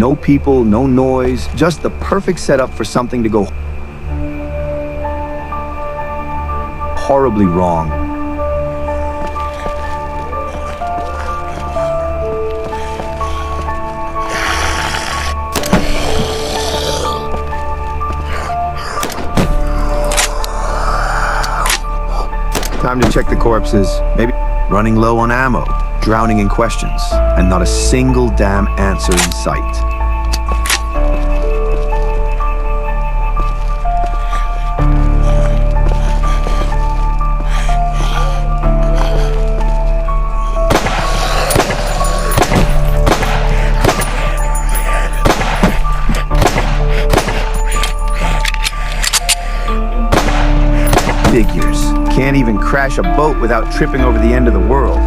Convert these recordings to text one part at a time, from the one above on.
No people, no noise, just the perfect setup for something to go horribly wrong. Time to check the corpses. Maybe running low on ammo, drowning in questions, and not a single damn answer in sight. Figures. Can't even crash a boat without tripping over the end of the world.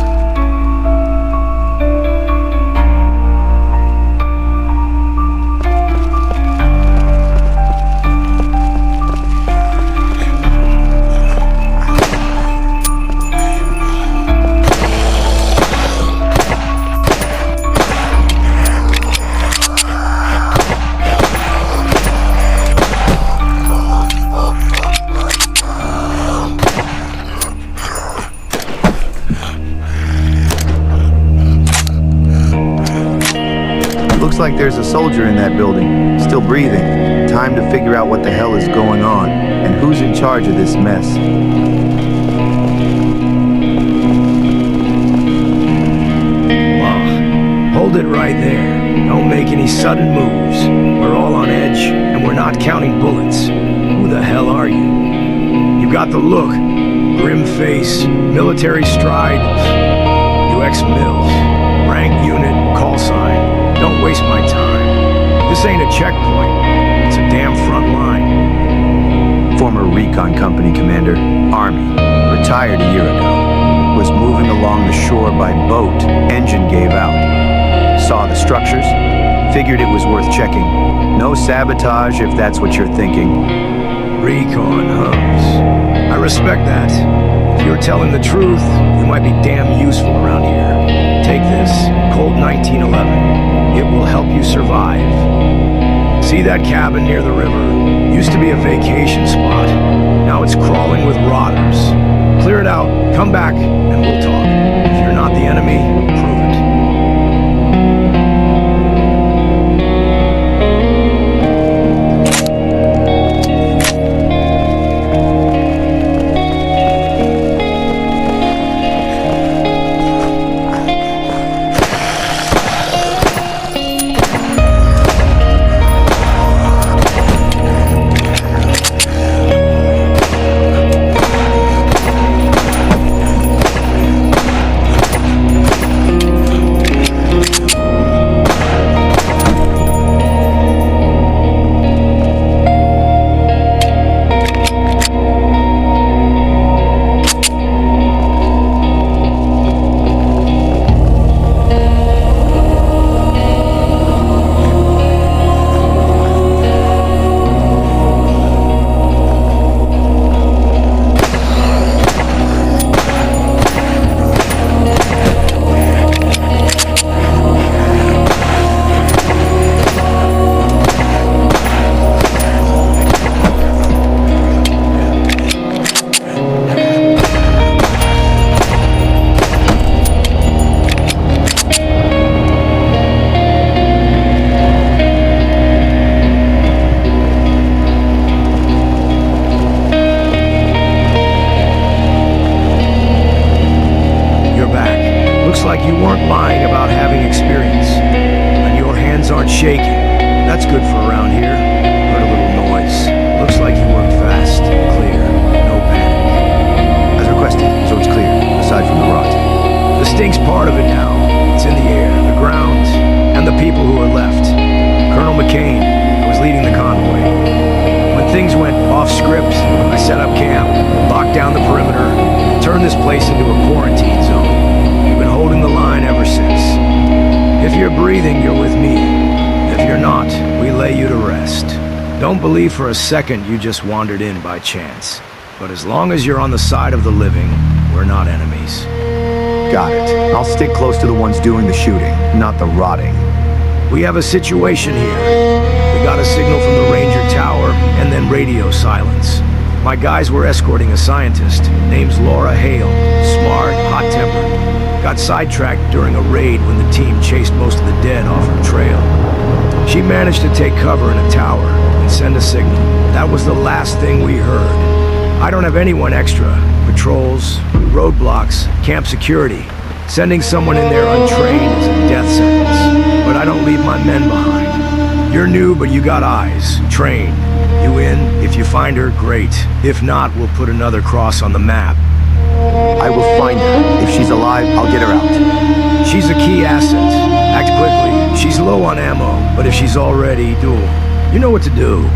Looks like there's a soldier in that building, still breathing. Time to figure out what the hell is going on, and who's in charge of this mess. Well, hold it right there. Don't make any sudden moves. We're all on edge, and we're not counting bullets. Who the hell are you? You got the look. Grim face, military stride. You ex-Mills. Rank, unit, call sign. Don't waste my time. This ain't a checkpoint. It's a damn front line. Former recon company commander, Army, retired a year ago. Was moving along the shore by boat. Engine gave out. Saw the structures. Figured it was worth checking. No sabotage if that's what you're thinking. Recon hubs. I respect that. If you're telling the truth, you might be damn useful around here. Take this, Colt 1911. It will help you survive. See that cabin near the river? Used to be a vacation spot. Now it's crawling with rotters. Clear it out, come back, and we'll talk. If you're not the enemy, prove it. Like you weren't lying about having experience. And your hands aren't shaking. That's good for around here. Heard a little noise. Looks like you worked fast. Clear. No panic. As requested, so it's clear, aside from the rot. The stink's part of it now. It's in the air, the ground, and the people who are left. Colonel McCain, I was leading the convoy. When things went off script, I set up camp, locked down the perimeter, turned this place into a quarantine zone. Holding the line ever since. If you're breathing, you're with me. If you're not, we lay you to rest. Don't believe for a second you just wandered in by chance. But as long as you're on the side of the living, we're not enemies. Got it. I'll stick close to the ones doing the shooting, not the rotting. We have a situation here. We got a signal from the Ranger Tower, and then radio silence. My guys were escorting a scientist. Name's Laura Hale. Smart, hot-tempered. Got sidetracked during a raid when the team chased most of the dead off her trail. She managed to take cover in a tower and send a signal. That was the last thing we heard. I don't have anyone extra. Patrols, roadblocks, camp security. Sending someone in there untrained is a death sentence. But I don't leave my men behind. You're new, but you got eyes. Trained. You in? If you find her, great. If not, we'll put another cross on the map. I will find her. If she's alive, I'll get her out. She's a key asset. Act quickly. She's low on ammo, but if she's already dual, you know what to do.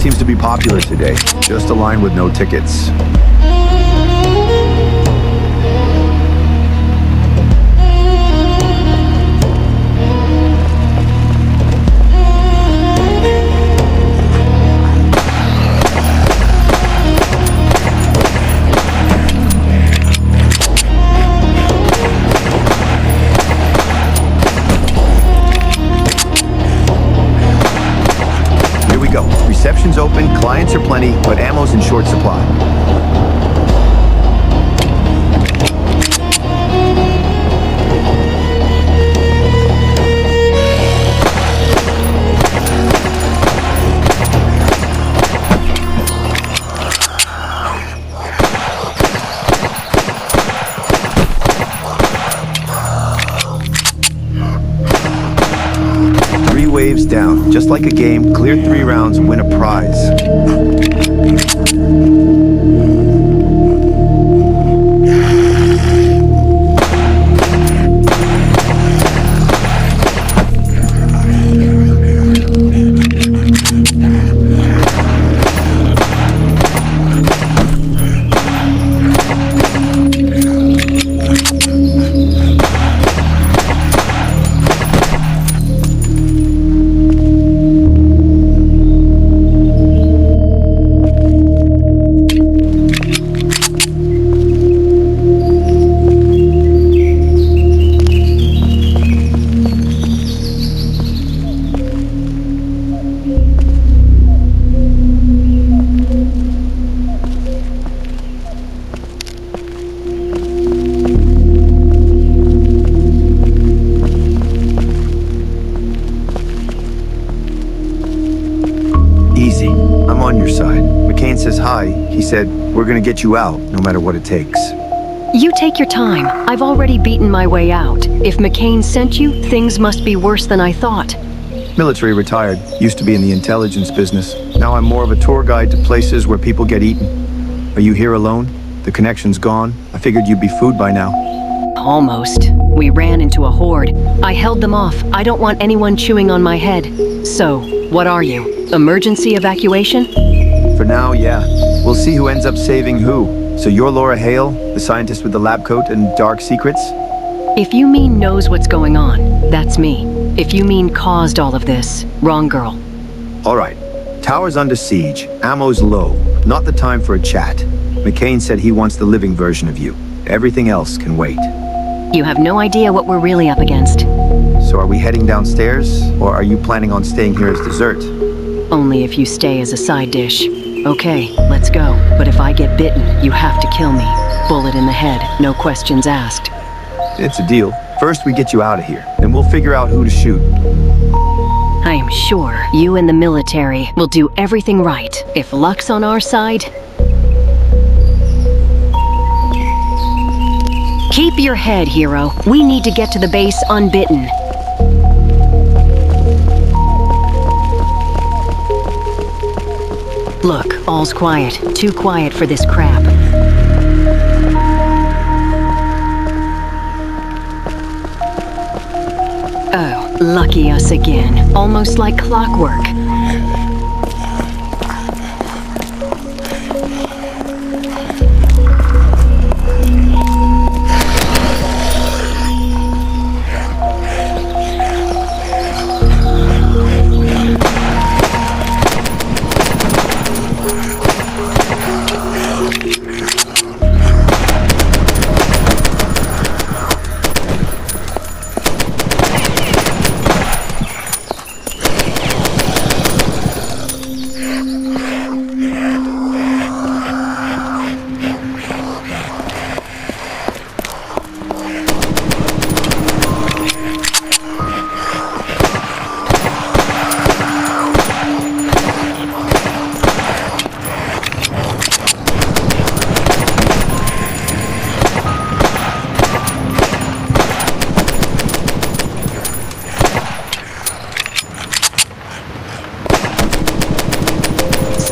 Seems to be popular today. Just a line with no tickets. Reception's open, clients are plenty, but ammo's in short supply. Waves down. Just like a game, clear 3 rounds and win a prize. Easy. I'm on your side. McCain says hi. He said, we're gonna get you out, no matter what it takes. You take your time. I've already beaten my way out. If McCain sent you, things must be worse than I thought. Military retired. Used to be in the intelligence business. Now I'm more of a tour guide to places where people get eaten. Are you here alone? The connection's gone. I figured you'd be food by now. Almost. We ran into a horde. I held them off. I don't want anyone chewing on my head. So, what are you? Emergency evacuation? For now, yeah. We'll see who ends up saving who. So you're Laura Hale, the scientist with the lab coat and dark secrets? If you mean knows what's going on, that's me. If you mean caused all of this, wrong girl. All right. Tower's under siege. Ammo's low. Not the time for a chat. McCain said he wants the living version of you. Everything else can wait. You have no idea what we're really up against. So are we heading downstairs, or are you planning on staying here as dessert? Only if you stay as a side dish. Okay, let's go. But if I get bitten, you have to kill me. Bullet in the head, no questions asked. It's a deal. First we get you out of here, then we'll figure out who to shoot. I am sure you and the military will do everything right. If luck's on our side, keep Keep your head, hero. We need to get to the base unbitten. Look, all's quiet. Too quiet for this crap. Oh, lucky us again. Almost like clockwork.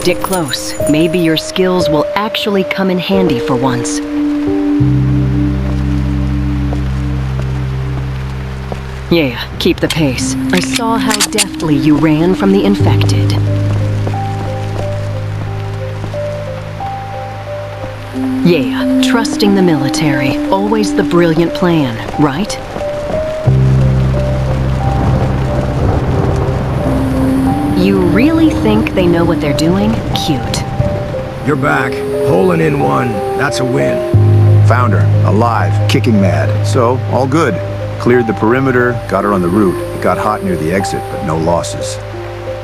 Stick close. Maybe your skills will actually come in handy for once. Yeah, keep the pace. I saw how deftly you ran from the infected. Yeah, trusting the military. Always the brilliant plan, right? You really think they know what they're doing? Cute. You're back. Holing in one. That's a win. Found her, alive, kicking mad. So, all good. Cleared the perimeter, got her on the route. It got hot near the exit, but no losses.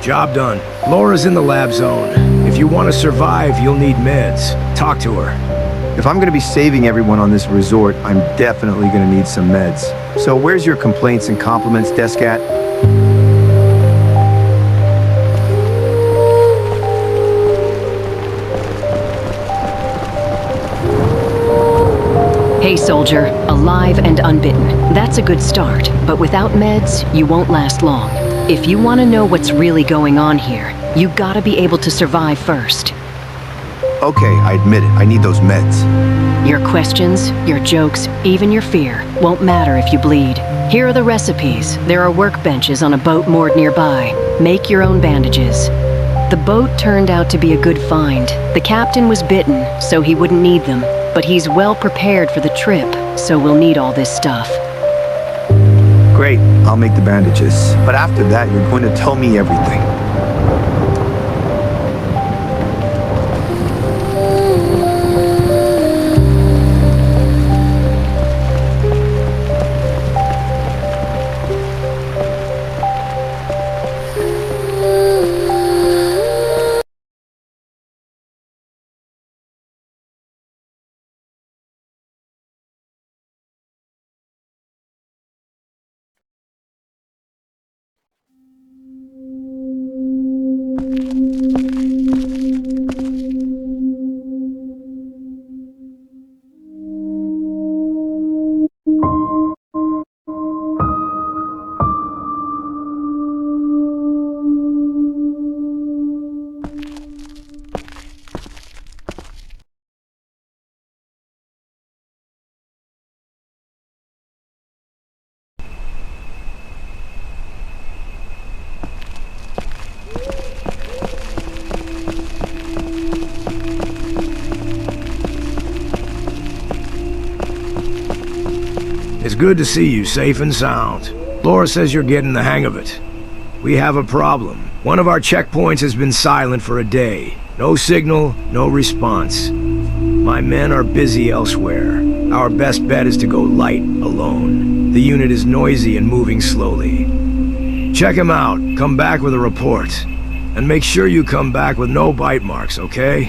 Job done. Laura's in the lab zone. If you want to survive, you'll need meds. Talk to her. If I'm gonna be saving everyone on this resort, I'm definitely gonna need some meds. So where's your complaints and compliments desk at? Hey soldier, alive and unbitten. That's a good start, but without meds, you won't last long. If you want to know what's really going on here, you gotta be able to survive first. Okay, I admit it, I need those meds. Your questions, your jokes, even your fear won't matter if you bleed. Here are the recipes. There are workbenches on a boat moored nearby. Make your own bandages. The boat turned out to be a good find. The captain was bitten, so he wouldn't need them. But he's well prepared for the trip, so we'll need all this stuff. Great, I'll make the bandages. But after that, you're going to tell me everything. It's good to see you safe and sound. Laura says you're getting the hang of it. We have a problem. One of our checkpoints has been silent for a day. No signal, no response. My men are busy elsewhere. Our best bet is to go light alone. The unit is noisy and moving slowly. Check him out. Come back with a report. And make sure you come back with no bite marks, okay?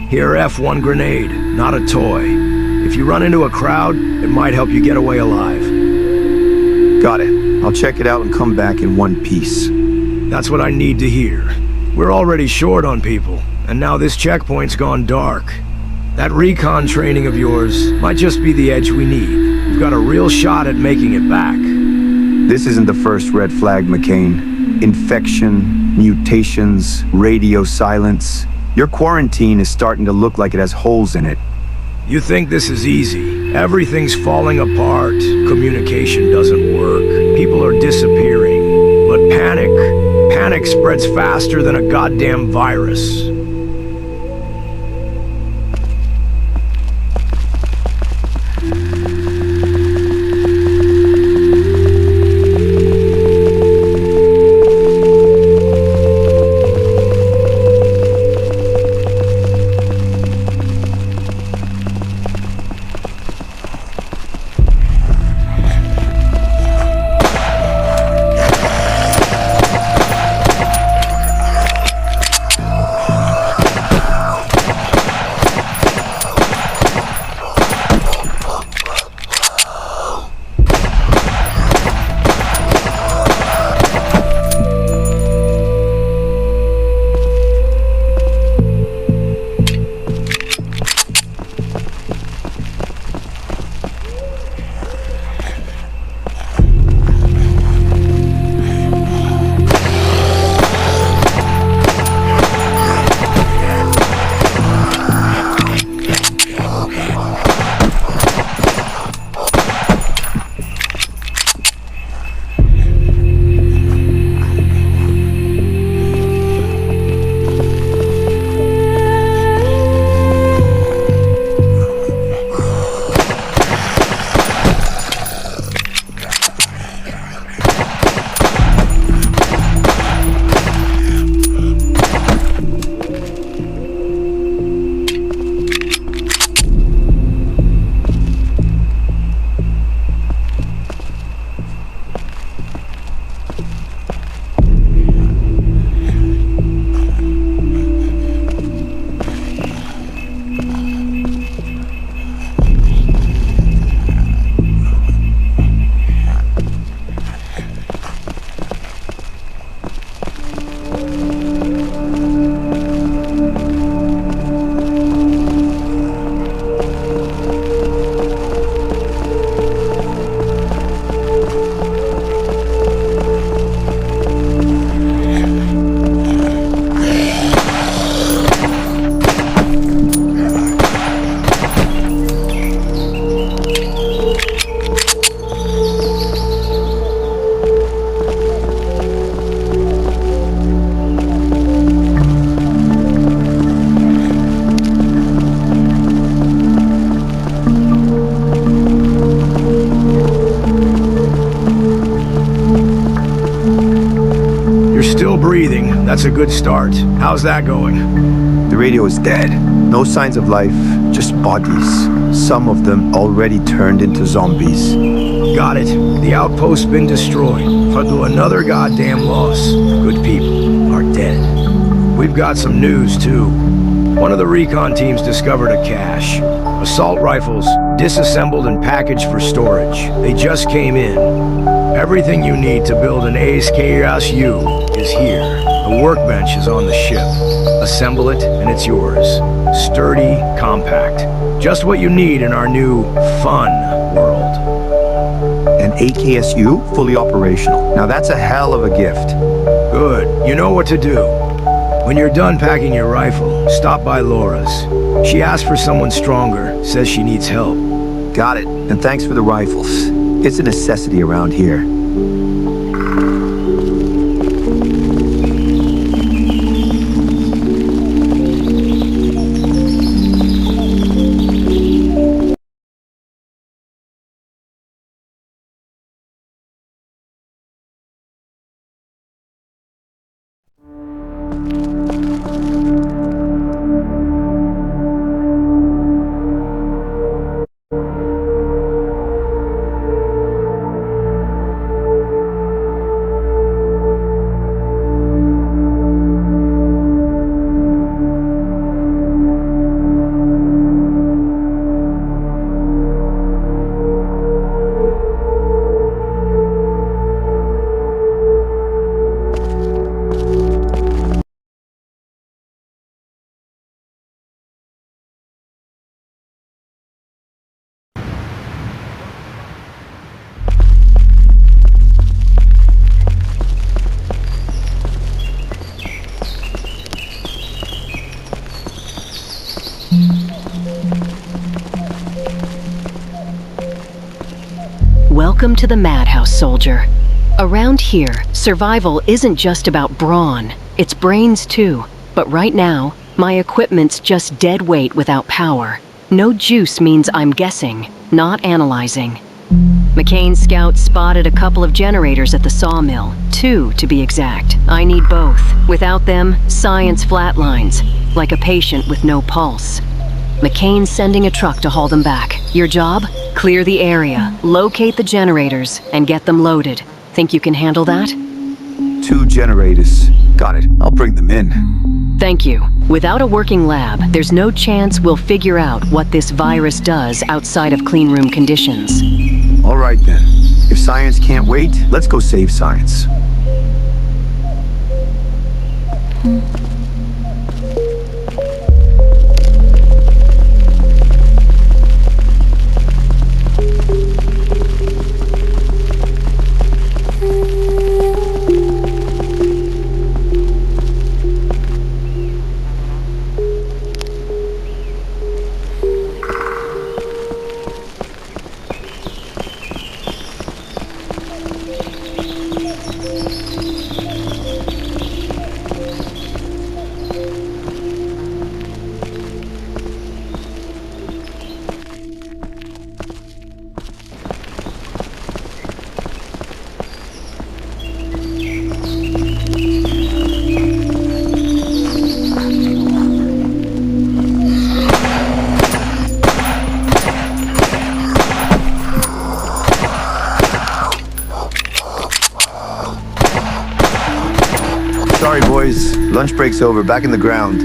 Here, F1 grenade, not a toy. If you run into a crowd, it might help you get away alive. Got it. I'll check it out and come back in one piece. That's what I need to hear. We're already short on people, and now this checkpoint's gone dark. That recon training of yours might just be the edge we need. we've got a real shot at making it back. This isn't the first red flag, McCain. Infection, mutations, radio silence. Your quarantine is starting to look like it has holes in it. You think this is easy? Everything's falling apart. Communication doesn't work. People are disappearing. But panic spreads faster than a goddamn virus. That's a good start. How's that going? The radio is dead. No signs of life, just bodies. Some of them already turned into zombies. Got it. The outpost's been destroyed. But to another goddamn loss. Good people are dead. We've got some news, too. One of the recon teams discovered a cache. Assault rifles, disassembled and packaged for storage. They just came in. Everything you need to build an ASKSU is here. The workbench is on the ship. Assemble it, and it's yours. Sturdy, compact. Just what you need in our new, fun world. An AKSU fully operational. Now that's a hell of a gift. Good. You know what to do. When you're done packing your rifle, stop by Laura's. She asked for someone stronger, says she needs help. Got it. And thanks for the rifles. It's a necessity around here. Welcome to the madhouse, soldier. Around here, survival isn't just about brawn, it's brains too. But right now, my equipment's just dead weight without power. No juice means I'm guessing, not analyzing. McCain's scouts spotted a couple of generators at the sawmill, 2 to be exact. I need both. Without them, science flatlines, like a patient with no pulse. McCain's sending a truck to haul them back. Your job? Clear the area, locate the generators, and get them loaded. Think you can handle that? 2 generators. Got it. I'll bring them in. Thank you. Without a working lab, there's no chance we'll figure out what this virus does outside of cleanroom conditions. All right then. If science can't wait, let's go save science. Sorry, boys. Lunch break's over. Back in the ground.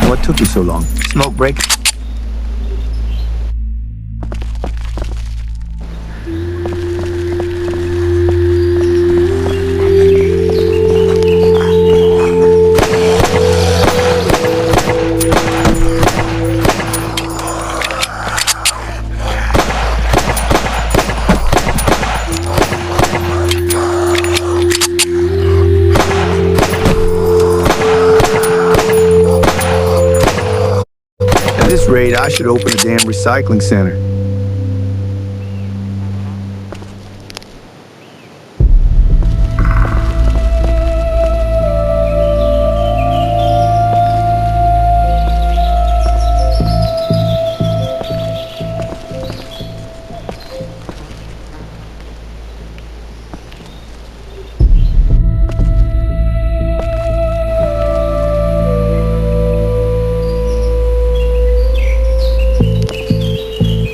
What took you so long? Smoke break? I should open a damn recycling center.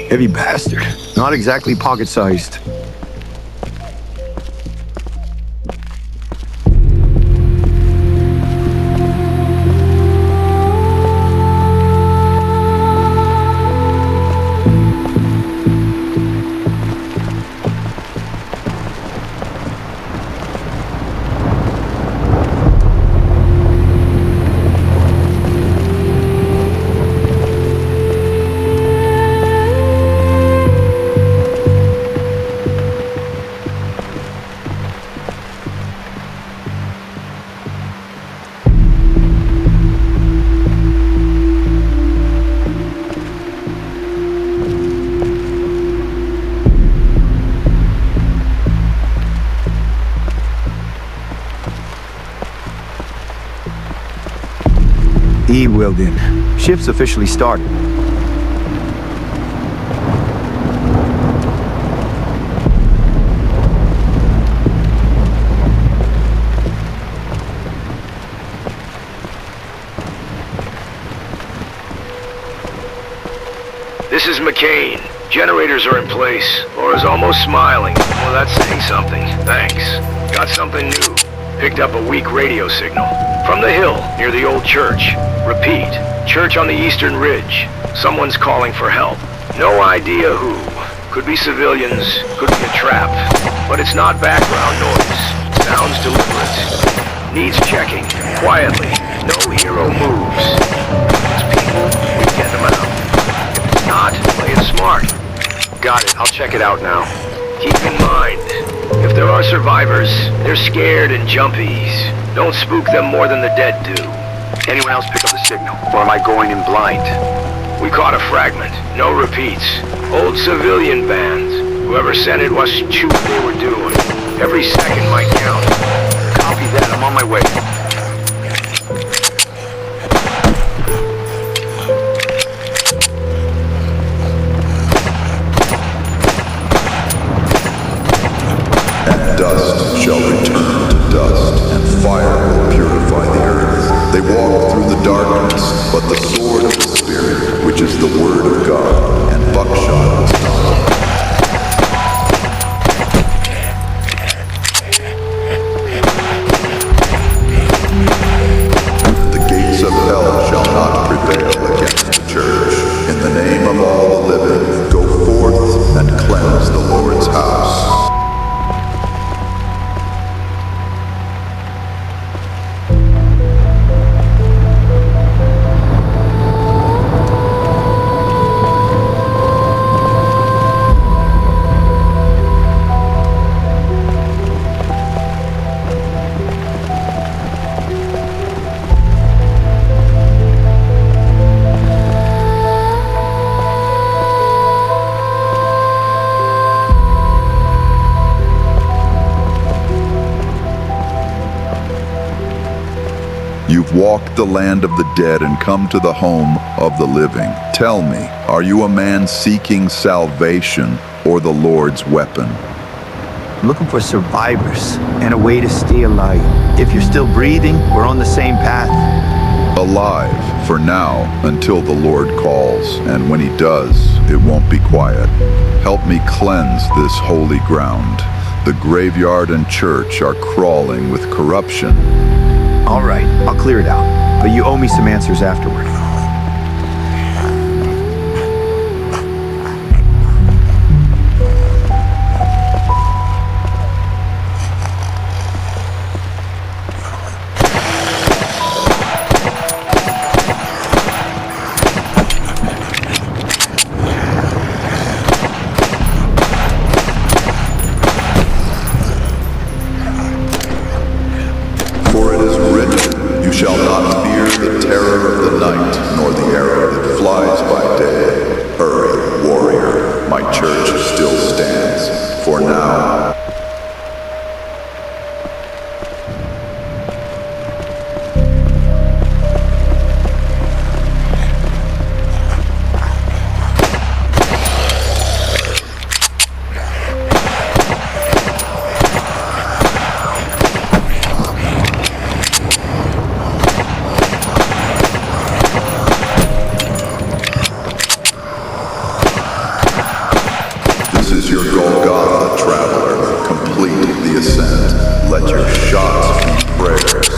Heavy bastard. Not exactly pocket-sized. Wheeled in. Shift's officially started. This is McCain. Generators are in place. Laura's almost smiling. Well, that's saying something. Thanks. Got something new. Picked up a weak radio signal. From the hill, near the old church. Repeat, church on the eastern ridge. Someone's calling for help. No idea who. Could be civilians, could be a trap. But it's not background noise. Sounds deliberate. Needs checking. Quietly. No hero moves. It's people getting them out. If it's not, play it smart. Got it, I'll check it out now. Keep in mind, if there are survivors, they're scared and jumpy. Don't spook them more than the dead do. Anyone else pick up the signal, or am I going in blind? We caught a fragment, no repeats. Old civilian bands. Whoever sent it was shoot what they were doing. Every second might count. Copy that, I'm on my way. And dust shall return to dust, and fire will purify the earth. They walk through the darkness, but the sword of the Spirit, which is the word of God, and buckshot was not. The gates of hell shall not prevail against the church. In the name of all the living, go forth and cleanse the Lord's house. You've walked the land of the dead and come to the home of the living. Tell me, are you a man seeking salvation or the Lord's weapon? I'm looking for survivors and a way to stay alive. If you're still breathing, we're on the same path. Alive for now until the Lord calls, and when he does, it won't be quiet. Help me cleanse this holy ground. The graveyard and church are crawling with corruption. All right, I'll clear it out, but you owe me some answers afterward. For it is written, you shall not fear the terror of the night, nor the arrow that flies by day. Hurry, warrior, my church still stands. For now. This is your Golgotha, traveler. Complete the ascent. Let your shots be prayers.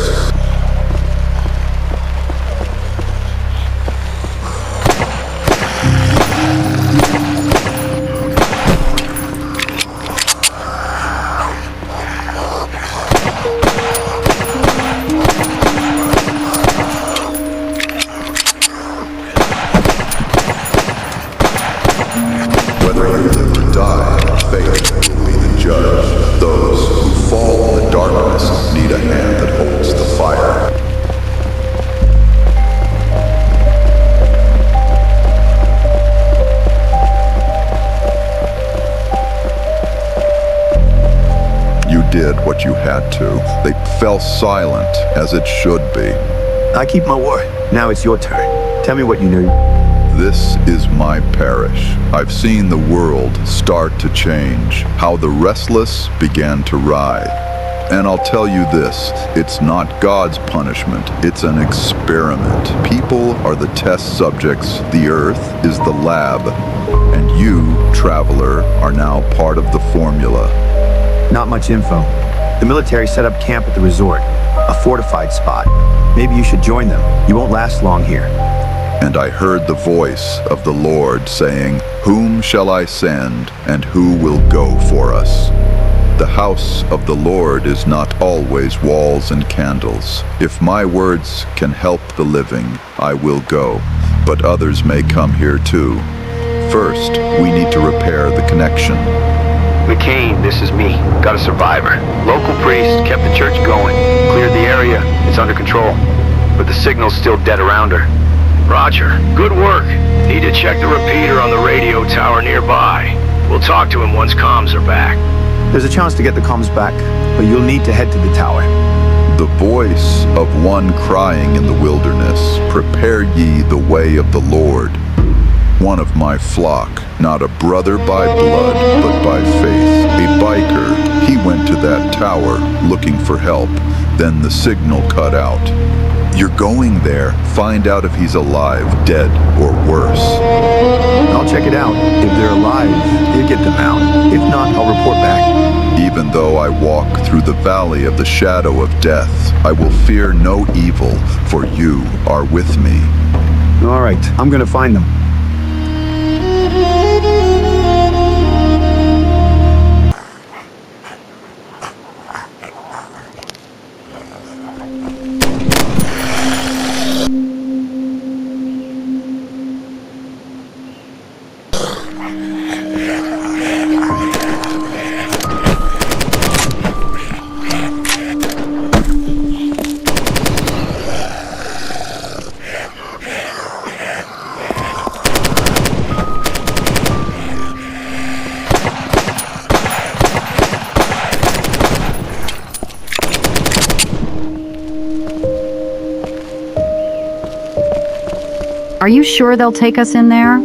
Whether you live or die, faith will be the judge. Those who fall in the darkness need a hand that holds the fire. You did what you had to. They fell silent, as it should be. I keep my word. Now it's your turn. Tell me what you knew. This is my parish. I've seen the world start to change, how the restless began to ride. And I'll tell you this, it's not God's punishment, it's an experiment. People are the test subjects, the earth is the lab, and you, traveler, are now part of the formula. Not much info. The military set up camp at the resort, a fortified spot. Maybe you should join them. You won't last long here. And I heard the voice of the Lord saying, "Whom shall I send, and who will go for us?" The house of the Lord is not always walls and candles. If my words can help the living, I will go, but others may come here too. First, we need to repair the connection. McCain, this is me. Got a survivor. Local priest kept the church going. Cleared the area. It's under control. But the signal's still dead around her. Roger. Good work. Need to check the repeater on the radio tower nearby. We'll talk to him once comms are back. There's a chance to get the comms back, but you'll need to head to the tower. The voice of one crying in the wilderness, prepare ye the way of the Lord. One of my flock, not a brother by blood, but by faith. A biker, he went to that tower looking for help. Then the signal cut out. You're going there, find out if he's alive, dead, or worse. I'll check it out. If they're alive, you'll get them out. If not, I'll report back. Even though I walk through the valley of the shadow of death, I will fear no evil, for you are with me. All right, I'm gonna find them. Are you sure they'll take us in there?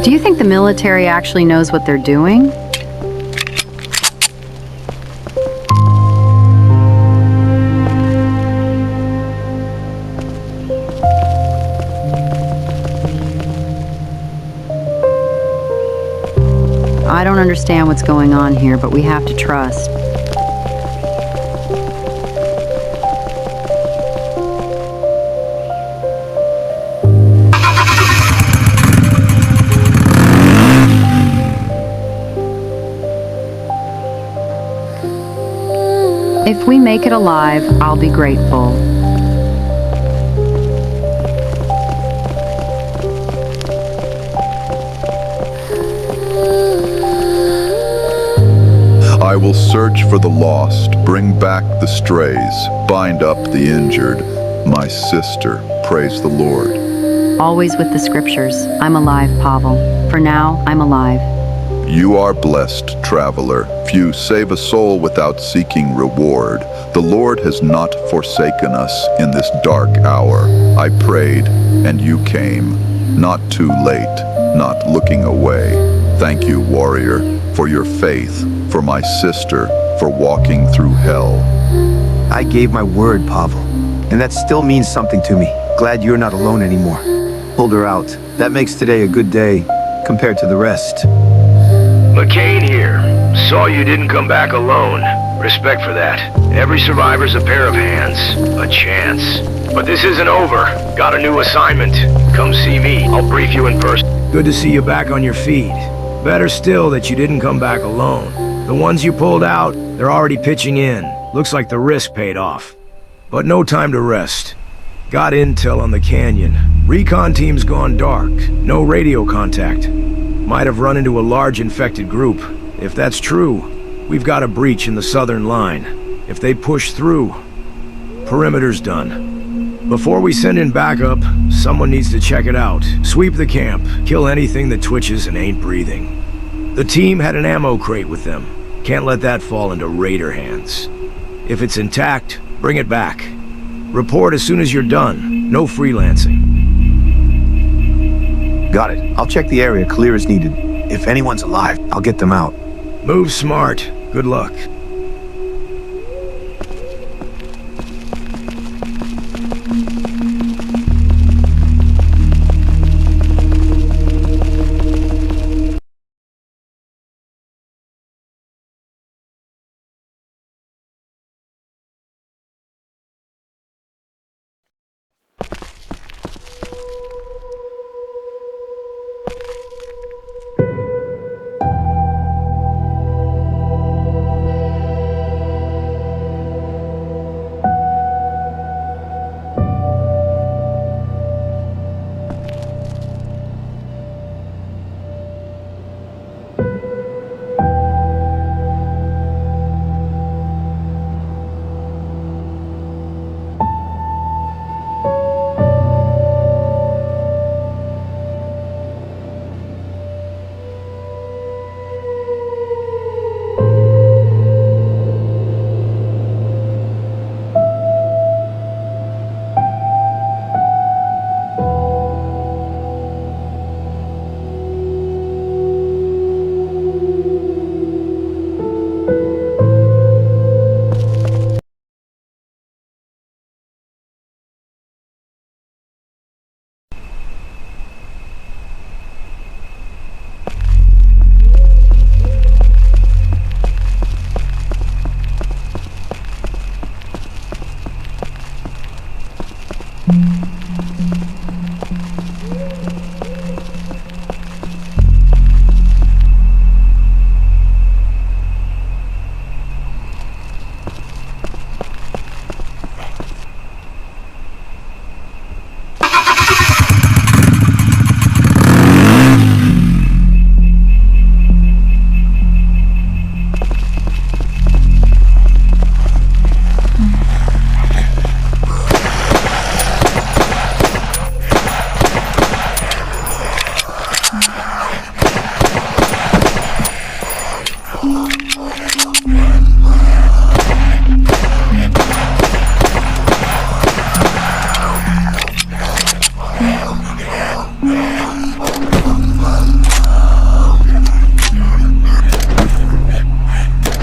Do you think the military actually knows what they're doing? I don't understand what's going on here, but we have to trust. If we make it alive, I'll be grateful. I will search for the lost, bring back the strays, bind up the injured. My sister, praise the Lord. Always with the scriptures. I'm alive, Pavel. For now, I'm alive. You are blessed, traveler. Few save a soul without seeking reward. The Lord has not forsaken us in this dark hour. I prayed, and you came. Not too late, not looking away. Thank you, warrior, for your faith, for my sister, for walking through hell. I gave my word, Pavel, and that still means something to me. Glad you're not alone anymore. Pulled her out. That makes today a good day compared to the rest. McCain here. Saw you didn't come back alone. Respect for that. Every survivor's a pair of hands. A chance. But this isn't over. Got a new assignment. Come see me. I'll brief you in person. Good to see you back on your feet. Better still that you didn't come back alone. The ones you pulled out, they're already pitching in. Looks like the risk paid off. But no time to rest. Got intel on the canyon. Recon team's gone dark. No radio contact. Might have run into a large infected group. If that's true, we've got a breach in the southern line. If they push through, perimeter's done. Before we send in backup, someone needs to check it out. Sweep the camp, kill anything that twitches and ain't breathing. The team had an ammo crate with them. Can't let that fall into raider hands. If it's intact, bring it back. Report as soon as you're done. No freelancing. Got it. I'll check the area clear as needed. If anyone's alive, I'll get them out. Move smart. Good luck.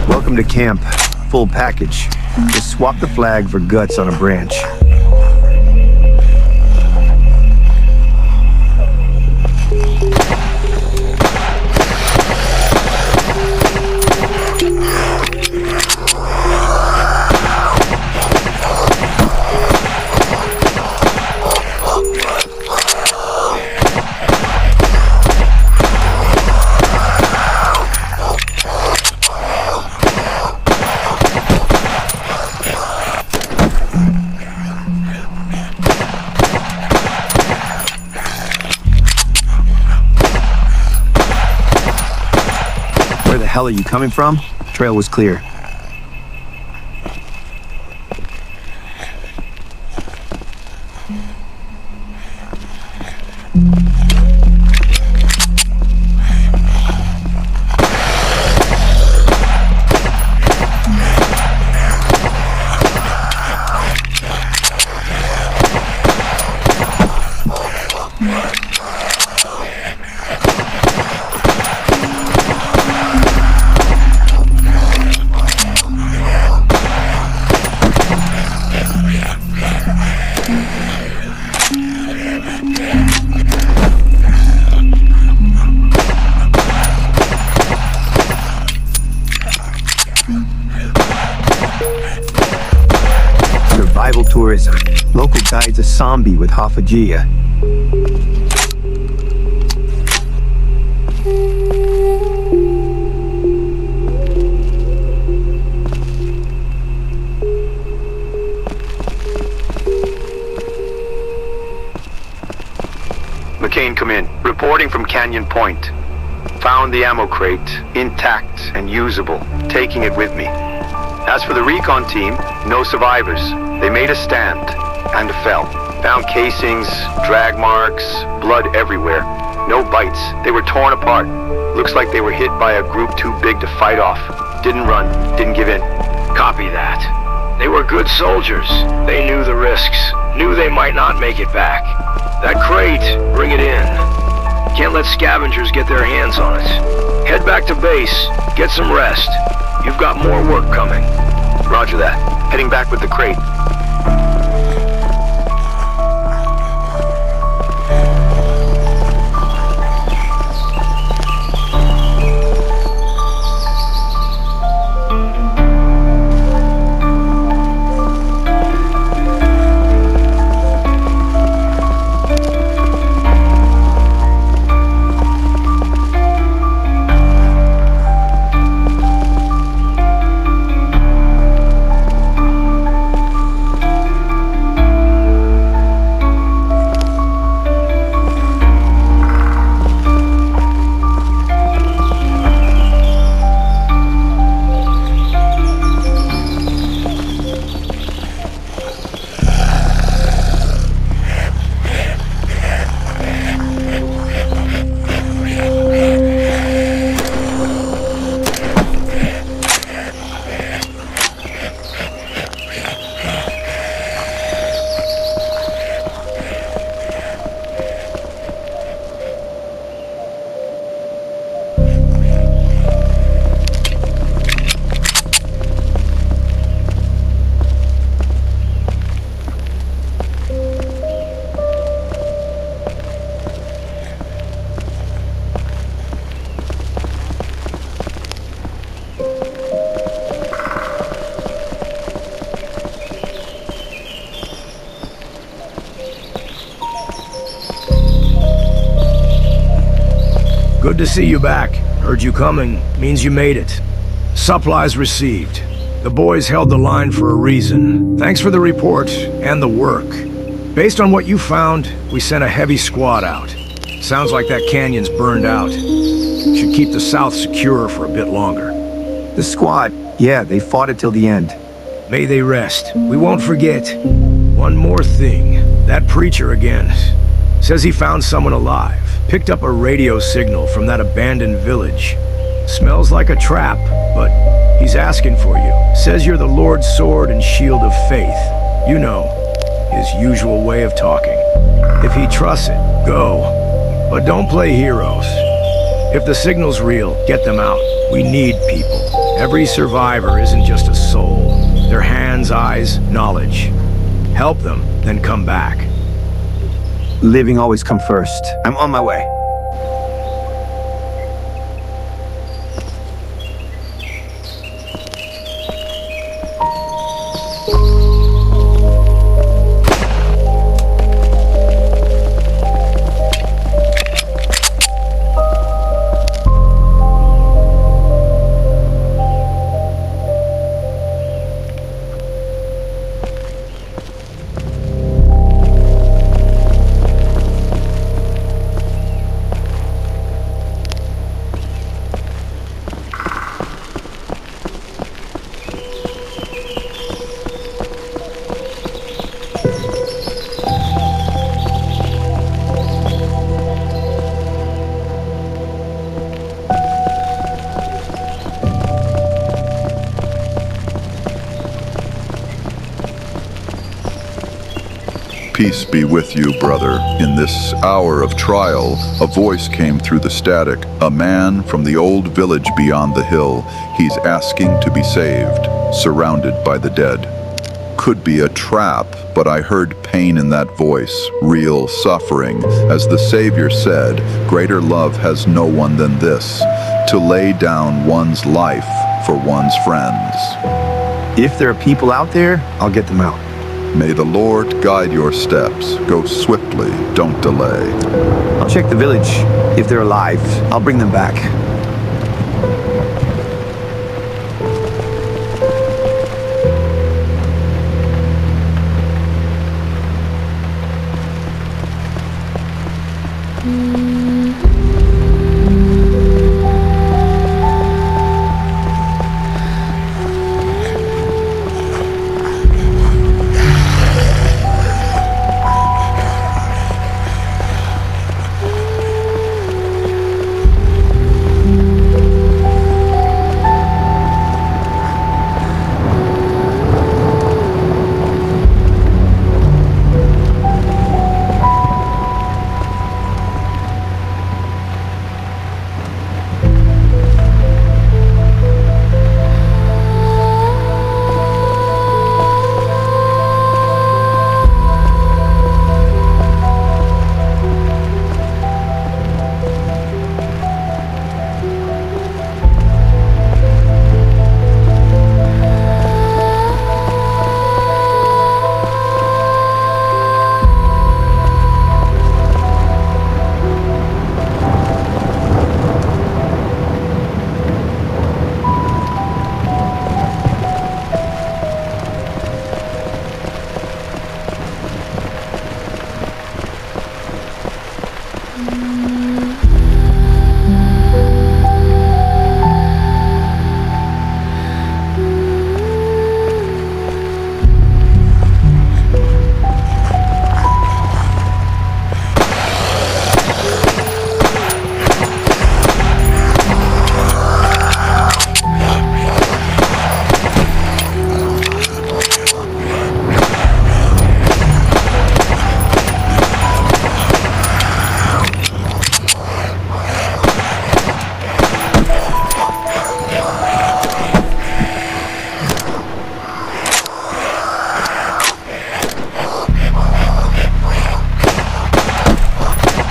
Welcome to camp. Full package. Just swap the flag for guts on a branch. Where the hell are you coming from? Trail was clear. Survival tourism. Local guide's a zombie with Hafajia. McCain, come in. Reporting from Canyon Point. Found the ammo crate, intact and usable. Taking it with me. As for the recon team, no survivors. They made a stand and fell. Found casings, drag marks, blood everywhere. No bites. They were torn apart. Looks like they were hit by a group too big to fight off. Didn't run, didn't give in. Copy that. They were good soldiers. They knew the risks. Knew they might not make it back. That crate, bring it in. Can't let scavengers get their hands on it. Head back to base. Get some rest. You've got more work coming. Roger that. Heading back with the crate. Good to see you back. Heard you coming. Means you made it. Supplies received. The boys held the line for a reason. Thanks for the report and the work. Based on what you found, we sent a heavy squad out. Sounds like that canyon's burned out. Should keep the south secure for a bit longer. The squad, yeah, they fought it till the end. May they rest. We won't forget. One more thing. That preacher again. Says he found someone alive. Picked up a radio signal from that abandoned village. Smells like a trap, but he's asking for you. Says you're the Lord's sword and shield of faith. You know, his usual way of talking. If he trusts it, go. But don't play heroes. If the signal's real, get them out. We need people. Every survivor isn't just a soul. They're hands, eyes, knowledge. Help them, then come back. Living always come first. I'm on my way. Peace be with you, brother. In this hour of trial, a voice came through the static. A man from the old village beyond the hill. He's asking to be saved, surrounded by the dead. Could be a trap, but I heard pain in that voice, real suffering. As the Savior said, greater love has no one than this, to lay down one's life for one's friends. If there are people out there, I'll get them out. May the Lord guide your steps. Go swiftly, don't delay. I'll check the village. If they're alive, I'll bring them back.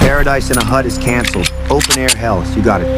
Paradise in a hut is canceled. Open air hell. You got it.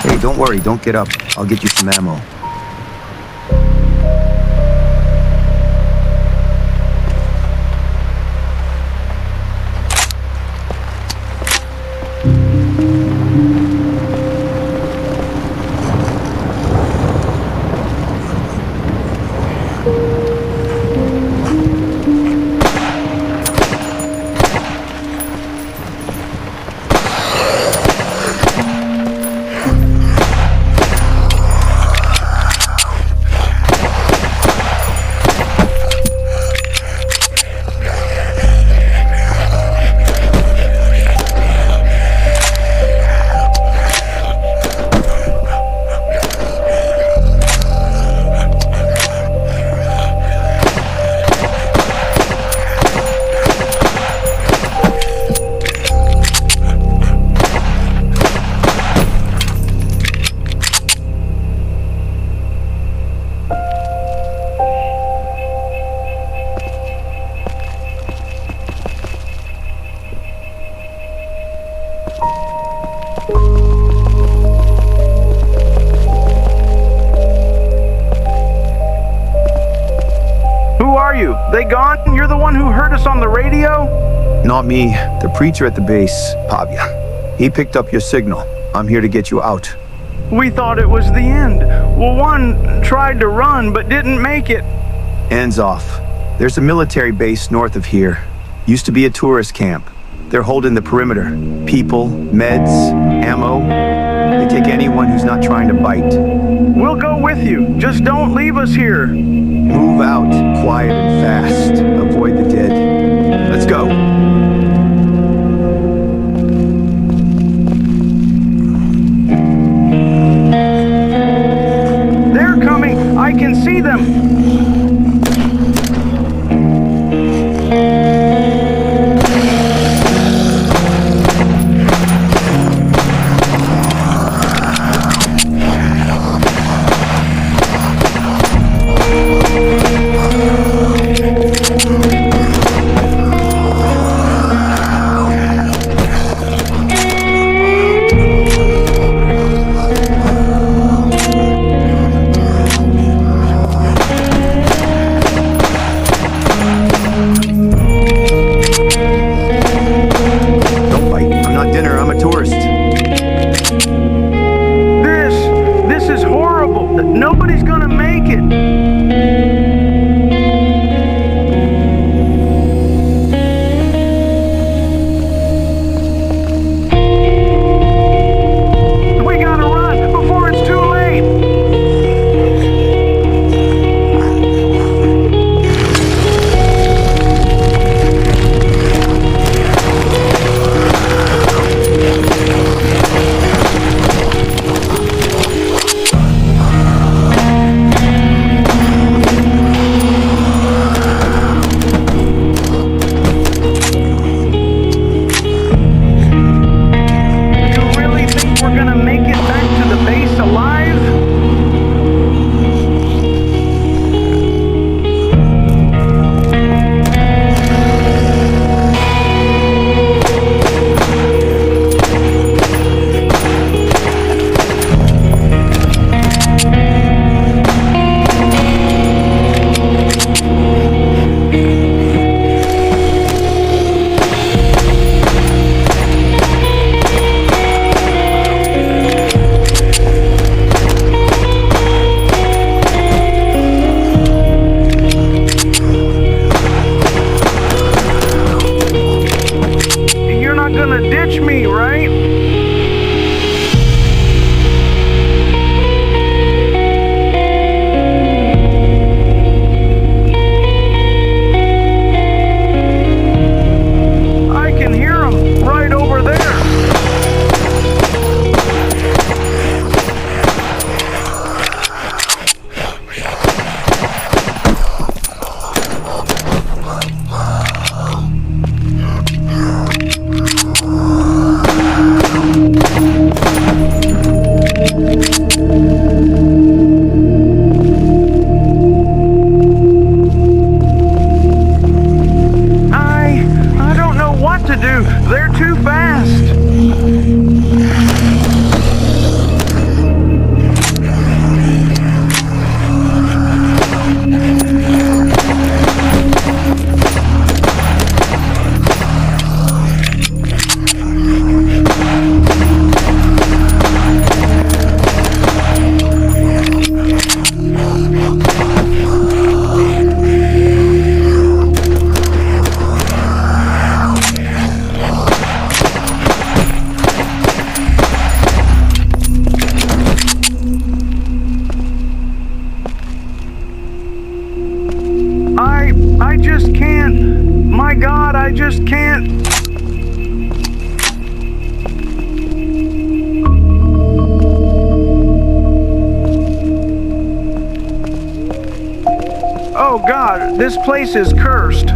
Hey, don't worry. Don't get up. I'll get you some ammo. They gone? You're the one who heard us on the radio? Not me. The preacher at the base, Pavia. He picked up your signal. I'm here to get you out. We thought it was the end. Well, one tried to run but didn't make it. Ends off. There's a military base north of here. Used to be a tourist camp. They're holding the perimeter. People, meds, ammo. They take anyone who's not trying to bite. We'll go with you. Just don't leave us here. Move out, quiet and fast. Avoid the dead. Let's go. They're coming. I can see them. just can't. My God, I just can't. Oh God, this place is cursed.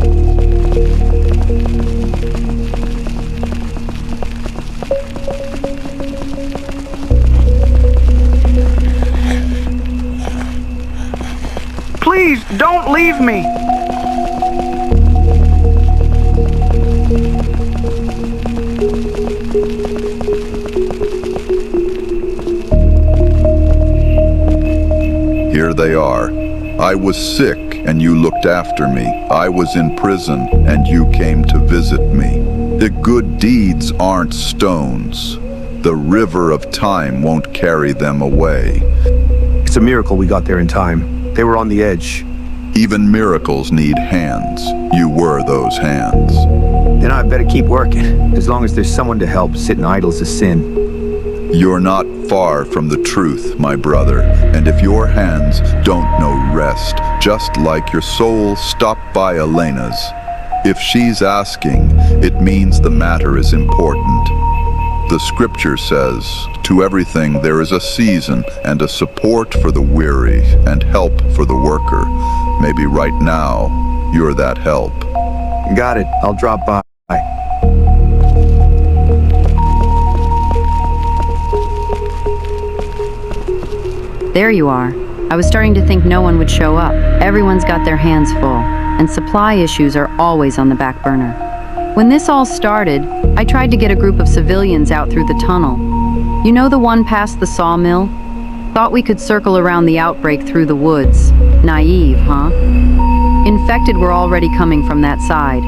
Please, don't leave me. Here they are. I was sick and you looked after me. I was in prison and you came to visit me. The good deeds aren't stones. The river of time won't carry them away. It's a miracle we got there in time. They were on the edge. Even miracles need hands. You were those hands. Then I better keep working. As long as there's someone to help, sitting idle's a sin. You're not far from the truth, my brother. And if your hands don't know rest, just like your soul, stop by Elena's. If she's asking, it means the matter is important. The scripture says, to everything there is a season and a support for the weary and help for the worker. Maybe right now, you're that help. Got it. I'll drop by. There you are. I was starting to think no one would show up. Everyone's got their hands full, and supply issues are always on the back burner. When this all started, I tried to get a group of civilians out through the tunnel. You know the one past the sawmill? Thought we could circle around the outbreak through the woods. Naive, huh? Infected were already coming from that side.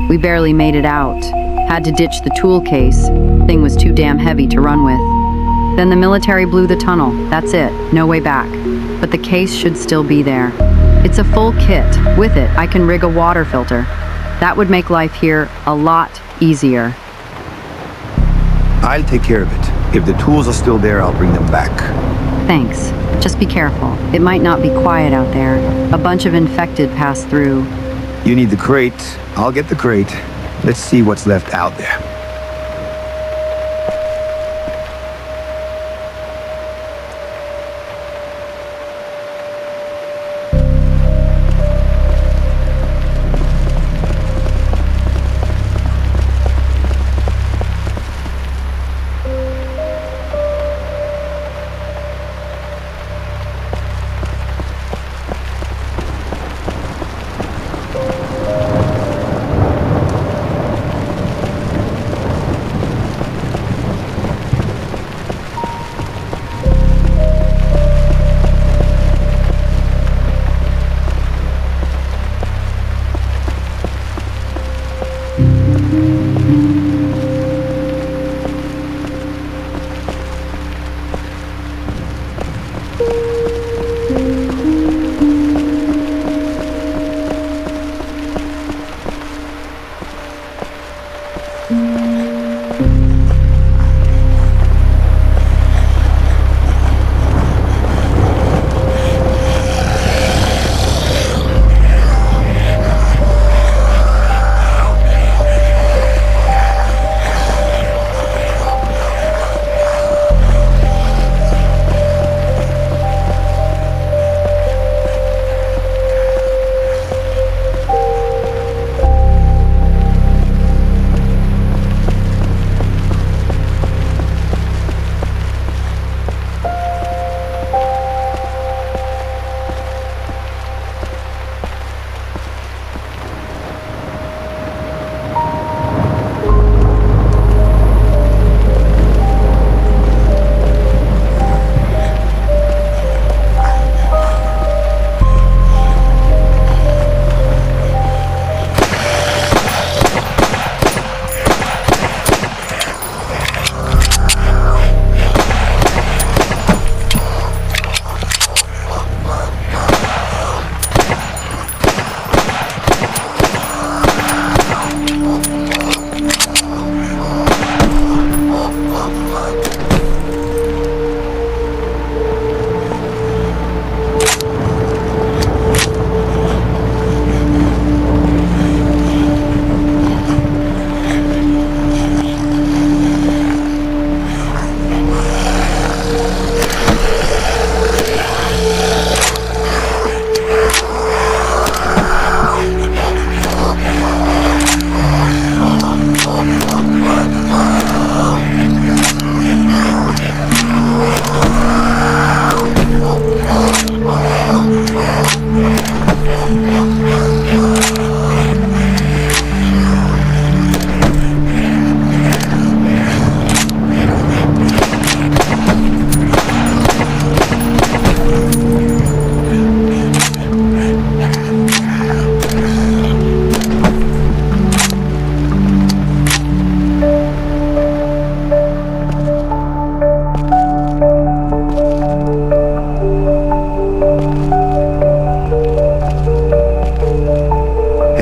We barely made it out. Had to ditch the tool case. Thing was too damn heavy to run with. Then the military blew the tunnel. That's it. No way back. But the case should still be there. It's a full kit. With it, I can rig a water filter. That would make life here a lot easier. I'll take care of it. If the tools are still there, I'll bring them back. Thanks. Just be careful. It might not be quiet out there. A bunch of infected passed through. You need the crate. I'll get the crate. Let's see what's left out there.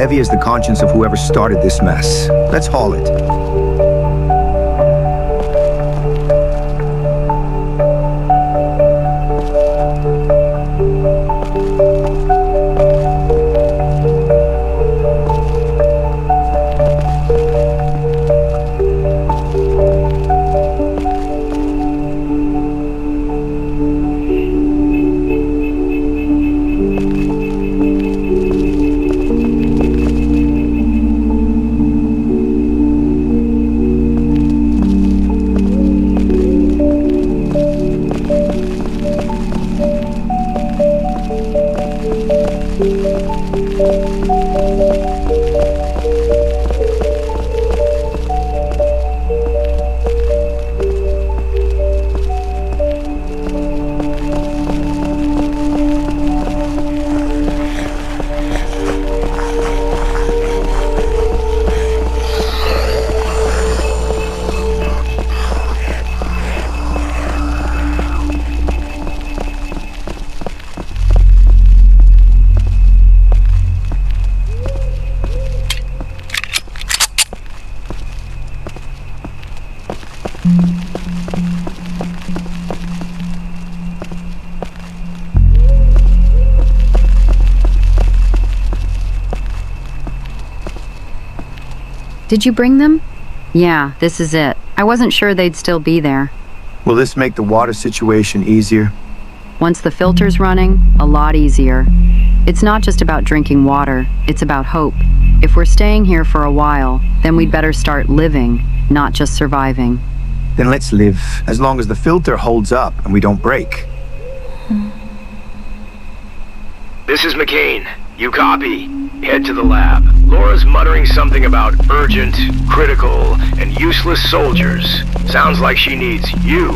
heavy as the conscience of whoever started this mess. Let's haul it. Did you bring them? Yeah, this is it. I wasn't sure they'd still be there. Will this make the water situation easier? Once the filter's running, a lot easier. It's not just about drinking water, it's about hope. If we're staying here for a while, then we'd better start living, not just surviving. Then let's live, as long as the filter holds up and we don't break. This is McCain. You copy? Head to the lab. Laura's muttering something about urgent, critical, and useless soldiers. Sounds like she needs you.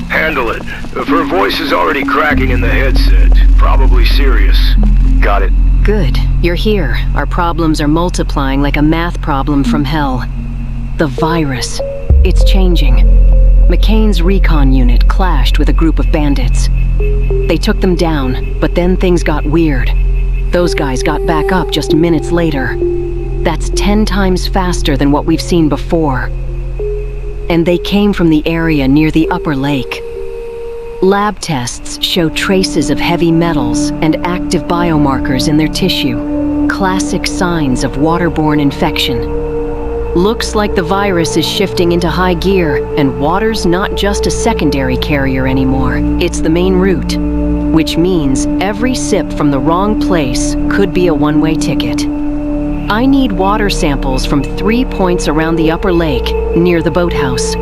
Handle it. If her voice is already cracking in the headset, probably serious. Got it. Good. You're here. Our problems are multiplying like a math problem from hell. The virus. It's changing. McCain's recon unit clashed with a group of bandits. They took them down, but then things got weird. Those guys got back up just minutes later. That's 10 times faster than what we've seen before. And they came from the area near the upper lake. Lab tests show traces of heavy metals and active biomarkers in their tissue. Classic signs of waterborne infection. Looks like the virus is shifting into high gear, and water's not just a secondary carrier anymore. It's the main route. Which means every sip from the wrong place could be a one-way ticket. I need water samples from 3 points around the upper lake, near the boathouse.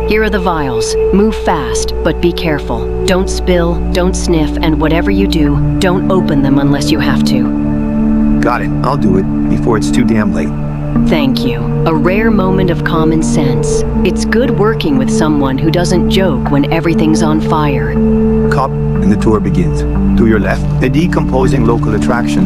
Here are the vials. Move fast, but be careful. Don't spill, don't sniff, and whatever you do, don't open them unless you have to. Got it. I'll do it, before it's too damn late. Thank you. A rare moment of common sense. It's good working with someone who doesn't joke when everything's on fire. Cop, and the tour begins. To your left, a decomposing local attraction.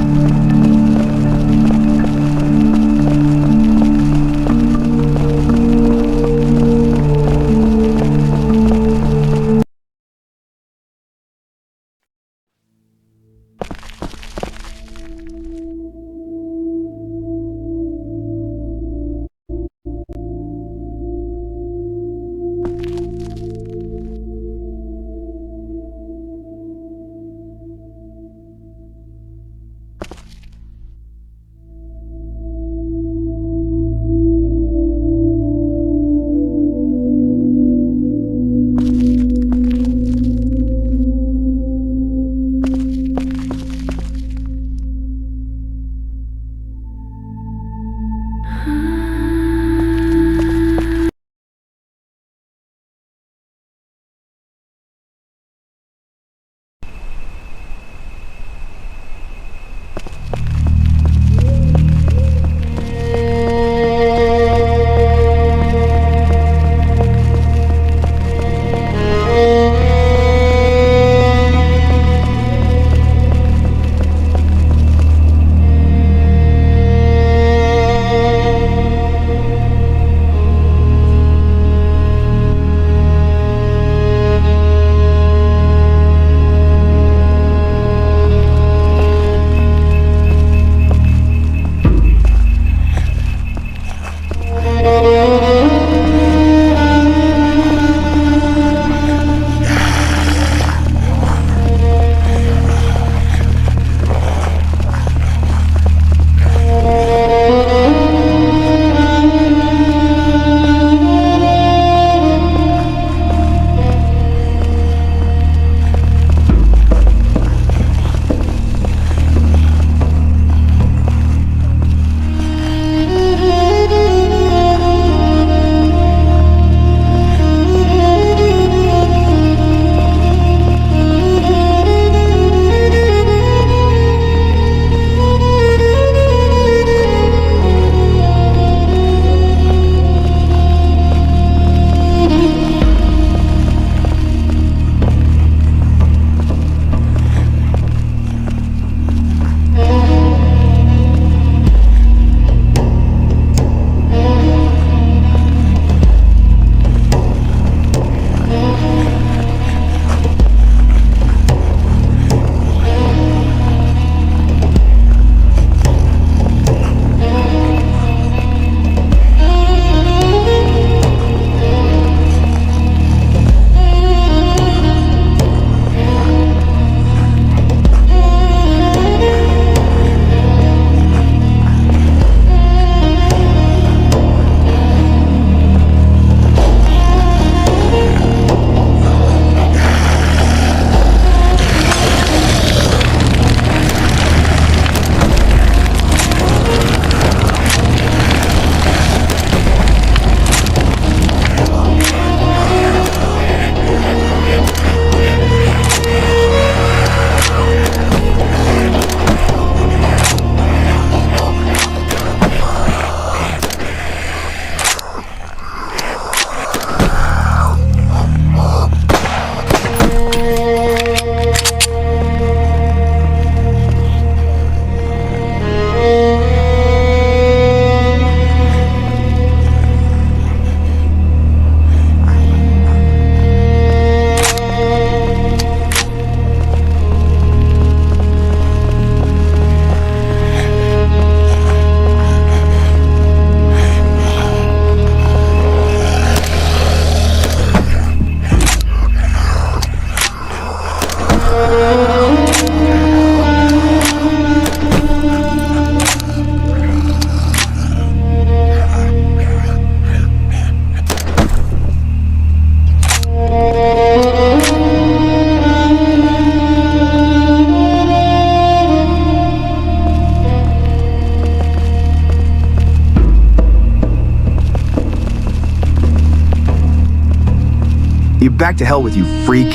You back to hell with you, freak.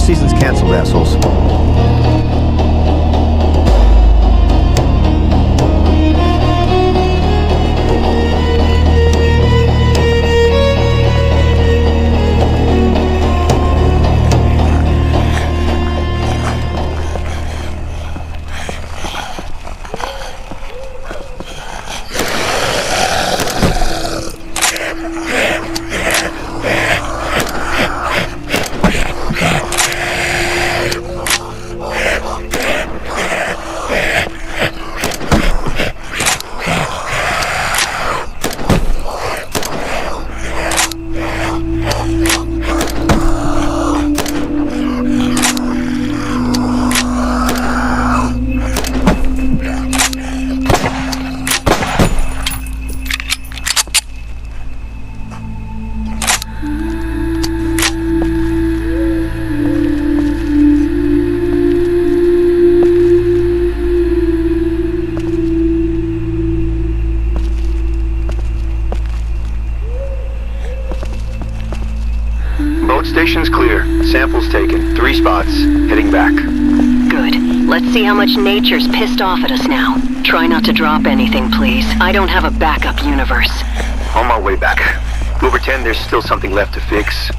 Season's canceled, assholes. Boat station's clear. Samples taken. 3 spots. Heading back. Good. Let's see how much nature's pissed off at us now. Try not to drop anything, please. I don't have a backup universe. On my way back. We'll pretend there's still something left to fix.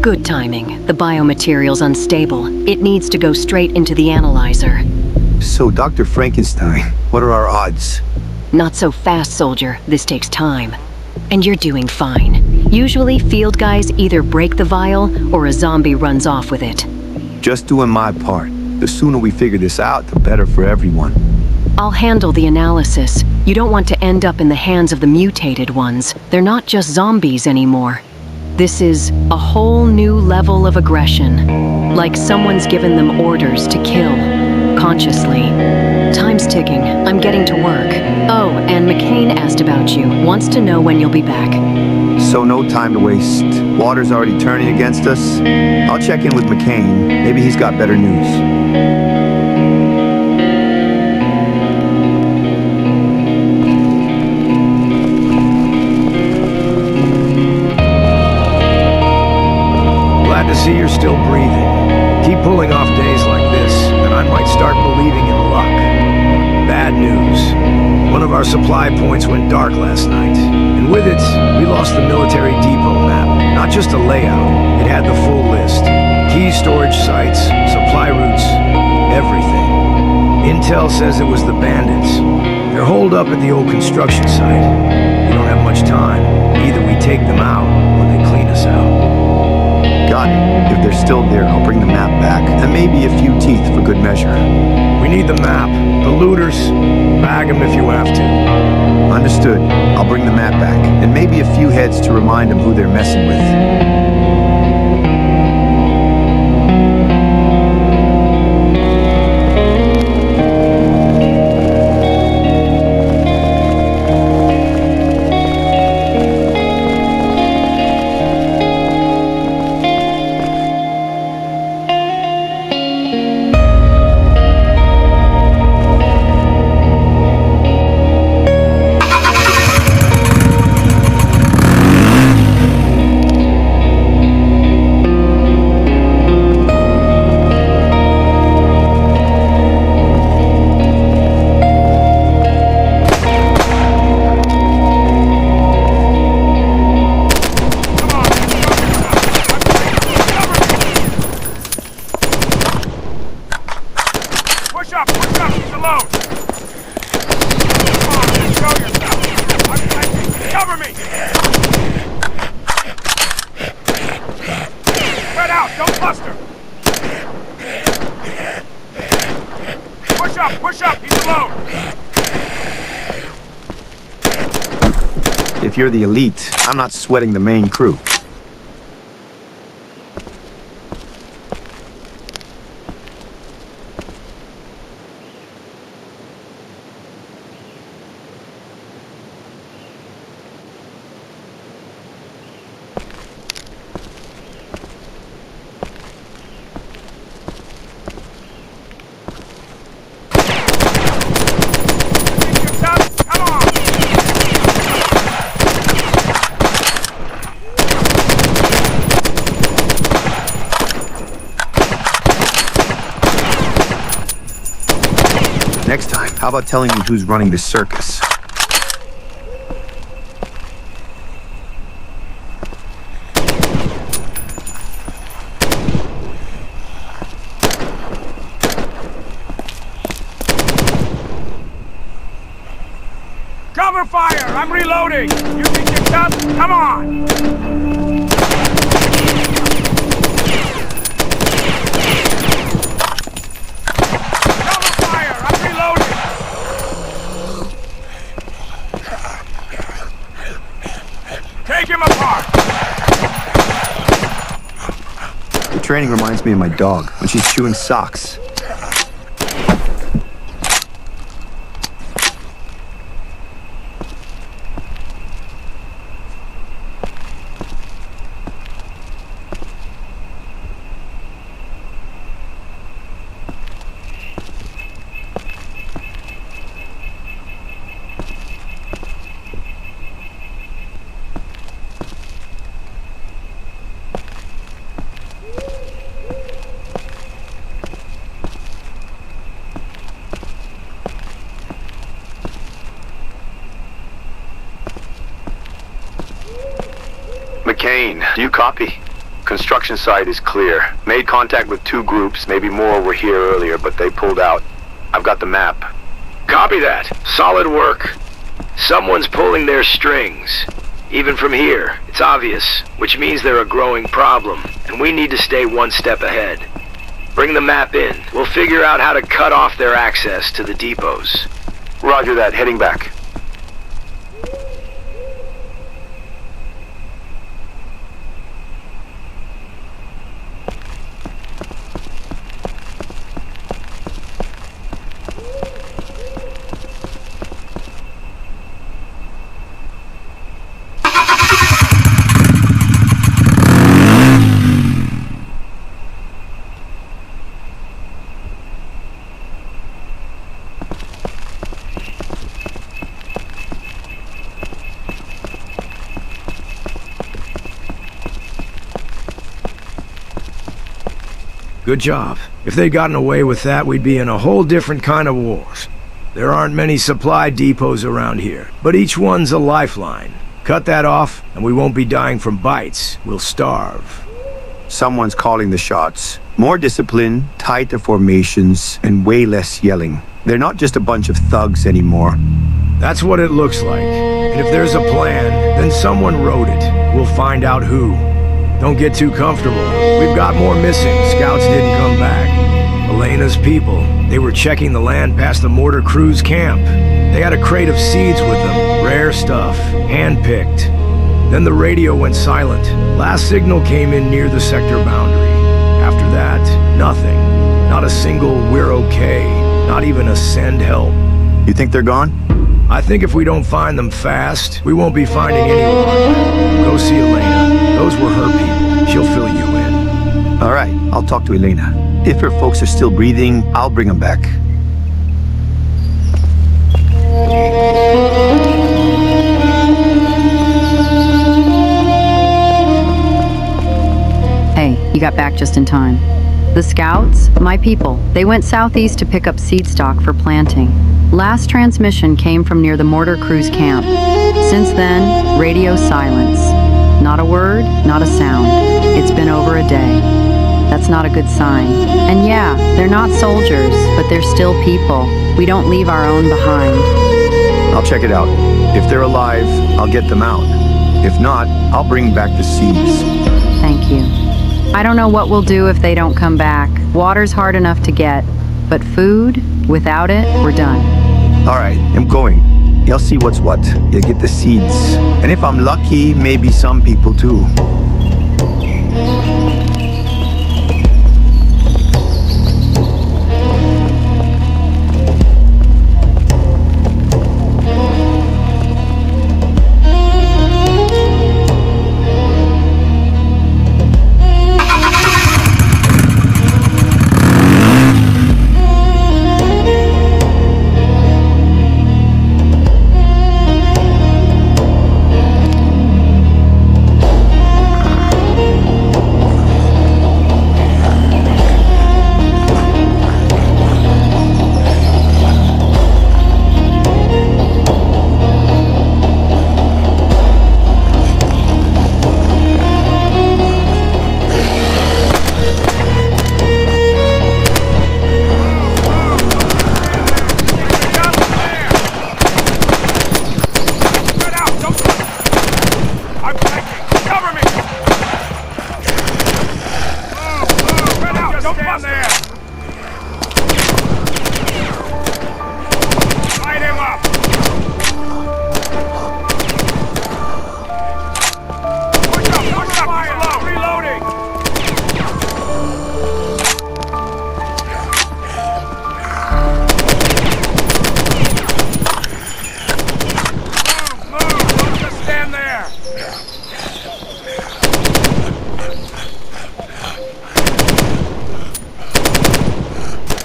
Good timing. The biomaterial's unstable. It needs to go straight into the analyzer. So, Dr. Frankenstein, what are our odds? Not so fast, soldier. This takes time. And you're doing fine. Usually, field guys either break the vial or a zombie runs off with it. Just doing my part. The sooner we figure this out, the better for everyone. I'll handle the analysis. You don't want to end up in the hands of the mutated ones. They're not just zombies anymore. This is a whole new level of aggression. Like someone's given them orders to kill, consciously. Time's ticking. I'm getting to work. Oh, and McCain asked about you. Wants to know when you'll be back. So no time to waste. Water's already turning against us. I'll check in with McCain. Maybe he's got better news. Glad to see you're still breathing. Keep pulling off days like this, and I might start believing in luck. Bad news. One of our supply points went dark last night, and with it, we lost the military depot map. Not just a layout, it had the full list. Key storage sites, supply routes, everything. Intel says it was the bandits. They're holed up at the old construction site. We don't have much time. Either we take them out, or they clean us out. Got it. If they're still there, I'll bring the map back, and maybe a few teeth for good measure. We need the map. The looters, bag them if you have to. Understood. I'll bring the map back, and maybe a few heads to remind them who they're messing with. If you're the elite, I'm not sweating the main crew. Next time, how about telling me who's running this circus? Cover fire! I'm reloading! You think you're tough? Come on! Take him apart! The training reminds me of my dog when she's chewing socks. McCain, do you copy? Construction site is clear. Made contact with 2 groups, maybe more were here earlier, but they pulled out. I've got the map. Copy that. Solid work. Someone's pulling their strings. Even from here, it's obvious, which means they're a growing problem, and we need to stay one step ahead. Bring the map in. We'll figure out how to cut off their access to the depots. Roger that, heading back. Good job. If they'd gotten away with that, we'd be in a whole different kind of war. There aren't many supply depots around here, but each one's a lifeline. Cut that off, and we won't be dying from bites. We'll starve. Someone's calling the shots. More discipline, tighter formations, and way less yelling. They're not just a bunch of thugs anymore. That's what it looks like. And if there's a plan, then someone wrote it. We'll find out who. Don't get too comfortable. We've got more missing. Scouts didn't come back. Elena's people, they were checking the land past the mortar crew's camp. They had a crate of seeds with them. Rare stuff. Hand-picked. Then the radio went silent. Last signal came in near the sector boundary. After that, nothing. Not a single "we're okay." Not even a "send help." You think they're gone? I think if we don't find them fast, we won't be finding anyone. Go see Elena. Those were her people. She'll fill you in. All right, I'll talk to Elena. If her folks are still breathing, I'll bring them back. Hey, you got back just in time. The scouts, my people, they went southeast to pick up seed stock for planting. Last transmission came from near the mortar crew's camp. Since then, radio silence. Not a word, not a sound. It's been over a day. That's not a good sign. And yeah, they're not soldiers, but they're still people. We don't leave our own behind. I'll check it out. If they're alive, I'll get them out. If not, I'll bring back the seeds. Thank you. I don't know what we'll do if they don't come back. Water's hard enough to get, but food, without it, we're done. All right, I'm going. You'll see what's what. You'll get the seeds. And if I'm lucky, maybe some people too.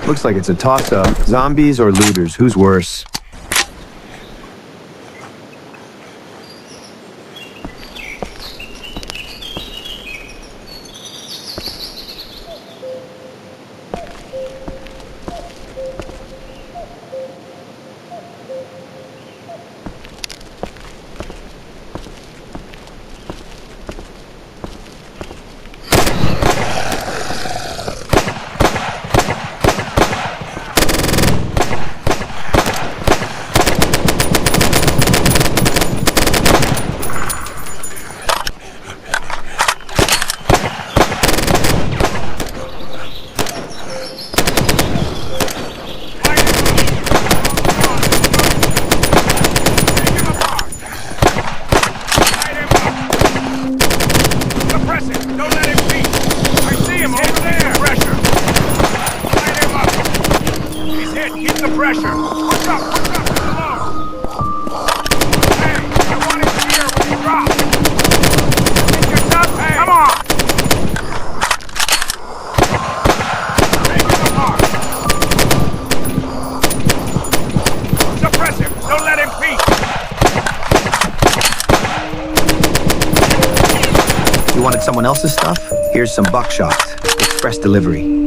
Looks like it's a toss-up. Zombies or looters, who's worse? someone else's stuff? Here's some buckshot. Express delivery.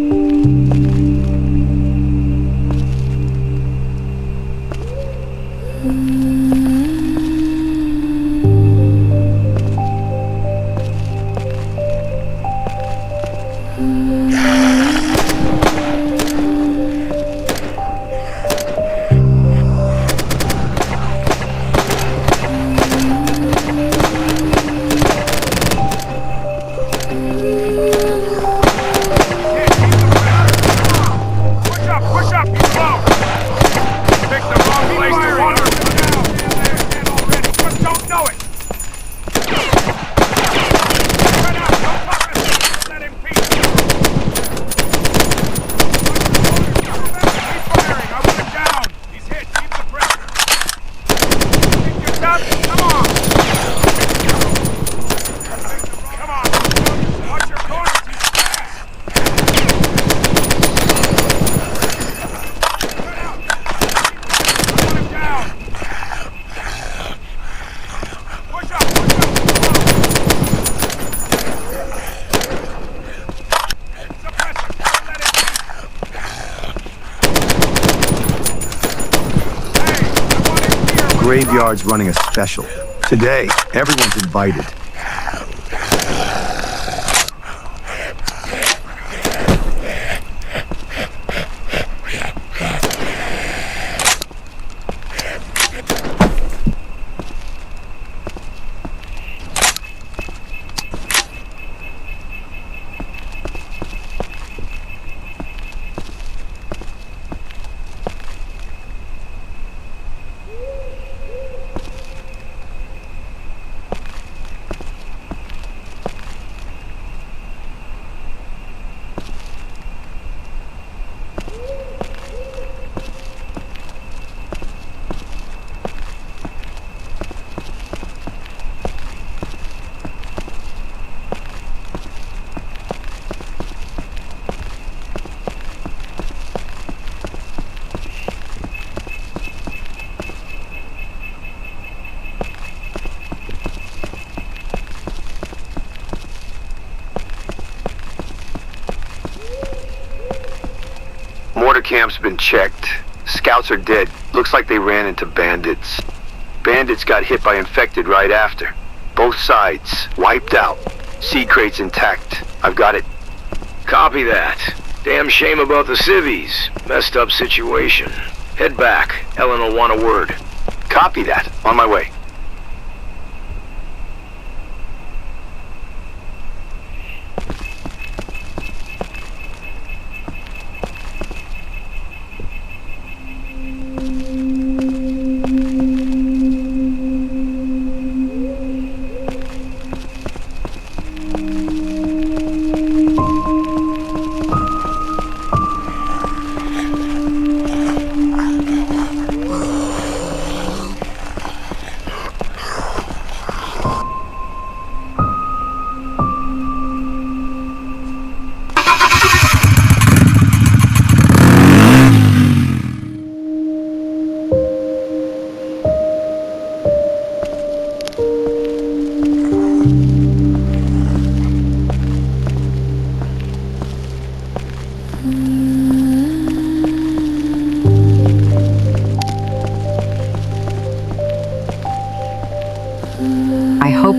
Graveyard's running a special. Today, everyone's invited. Mortar camp's been checked. Scouts are dead. Looks like they ran into bandits. Bandits got hit by infected right after. Both sides wiped out. Seed crates intact. I've got it. Copy that. Damn shame about the civvies. Messed up situation. Head back. Ellen will want a word. Copy that. On my way.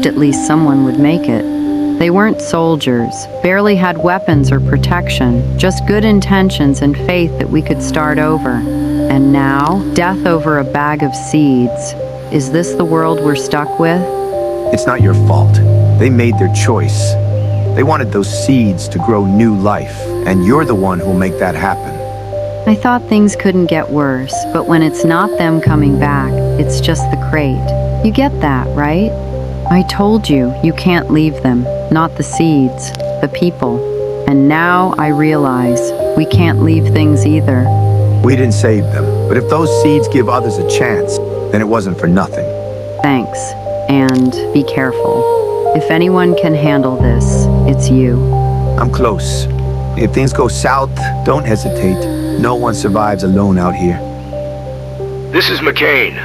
At least someone would make it. They weren't soldiers, barely had weapons or protection, just good intentions and faith that we could start over. And now, death over a bag of seeds. Is this the world we're stuck with? It's not your fault. They made their choice. They wanted those seeds to grow new life, and you're the one who'll make that happen. I thought things couldn't get worse, but when it's not them coming back, it's just the crate. You get that, right? I told you, you can't leave them, not the seeds, the people. And now I realize we can't leave things either. We didn't save them, but if those seeds give others a chance, then it wasn't for nothing. Thanks, and be careful. If anyone can handle this, it's you. I'm close. If things go south, don't hesitate. No one survives alone out here. This is McCain.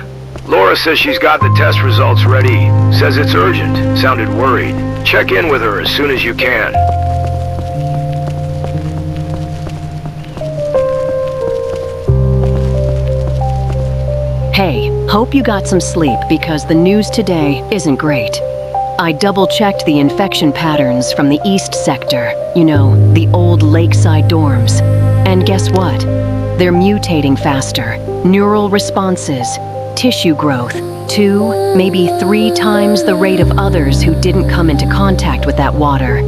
Laura says she's got the test results ready. Says it's urgent. Sounded worried. Check in with her as soon as you can. Hey, hope you got some sleep because the news today isn't great. I double-checked the infection patterns from the East Sector, you know, the old lakeside dorms. And guess what? They're mutating faster. Neural responses, tissue growth, 2, maybe 3 times the rate of others who didn't come into contact with that water.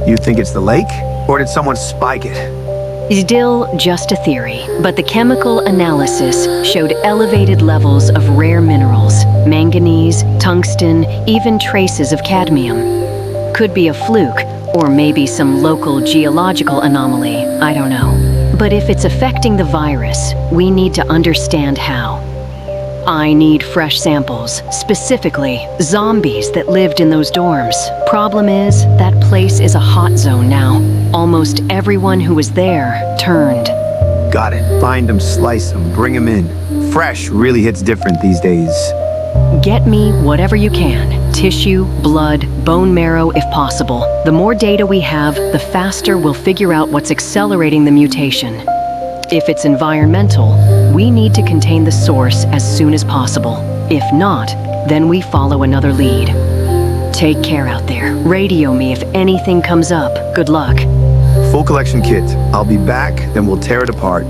You think it's the lake? Or did someone spike it? Still just a theory, but the chemical analysis showed elevated levels of rare minerals, manganese, tungsten, even traces of cadmium. Could be a fluke, or maybe some local geological anomaly, I don't know. But if it's affecting the virus, we need to understand how. I need fresh samples, specifically zombies that lived in those dorms. Problem is, that place is a hot zone now. Almost everyone who was there turned. Got it. Find them, slice them, bring them in. Fresh really hits different these days. Get me whatever you can. Tissue, blood, bone marrow if possible. The more data we have, the faster we'll figure out what's accelerating the mutation. If it's environmental, we need to contain the source as soon as possible. If not, then we follow another lead. Take care out there. Radio me if anything comes up. Good luck. Full collection kit. I'll be back, then we'll tear it apart.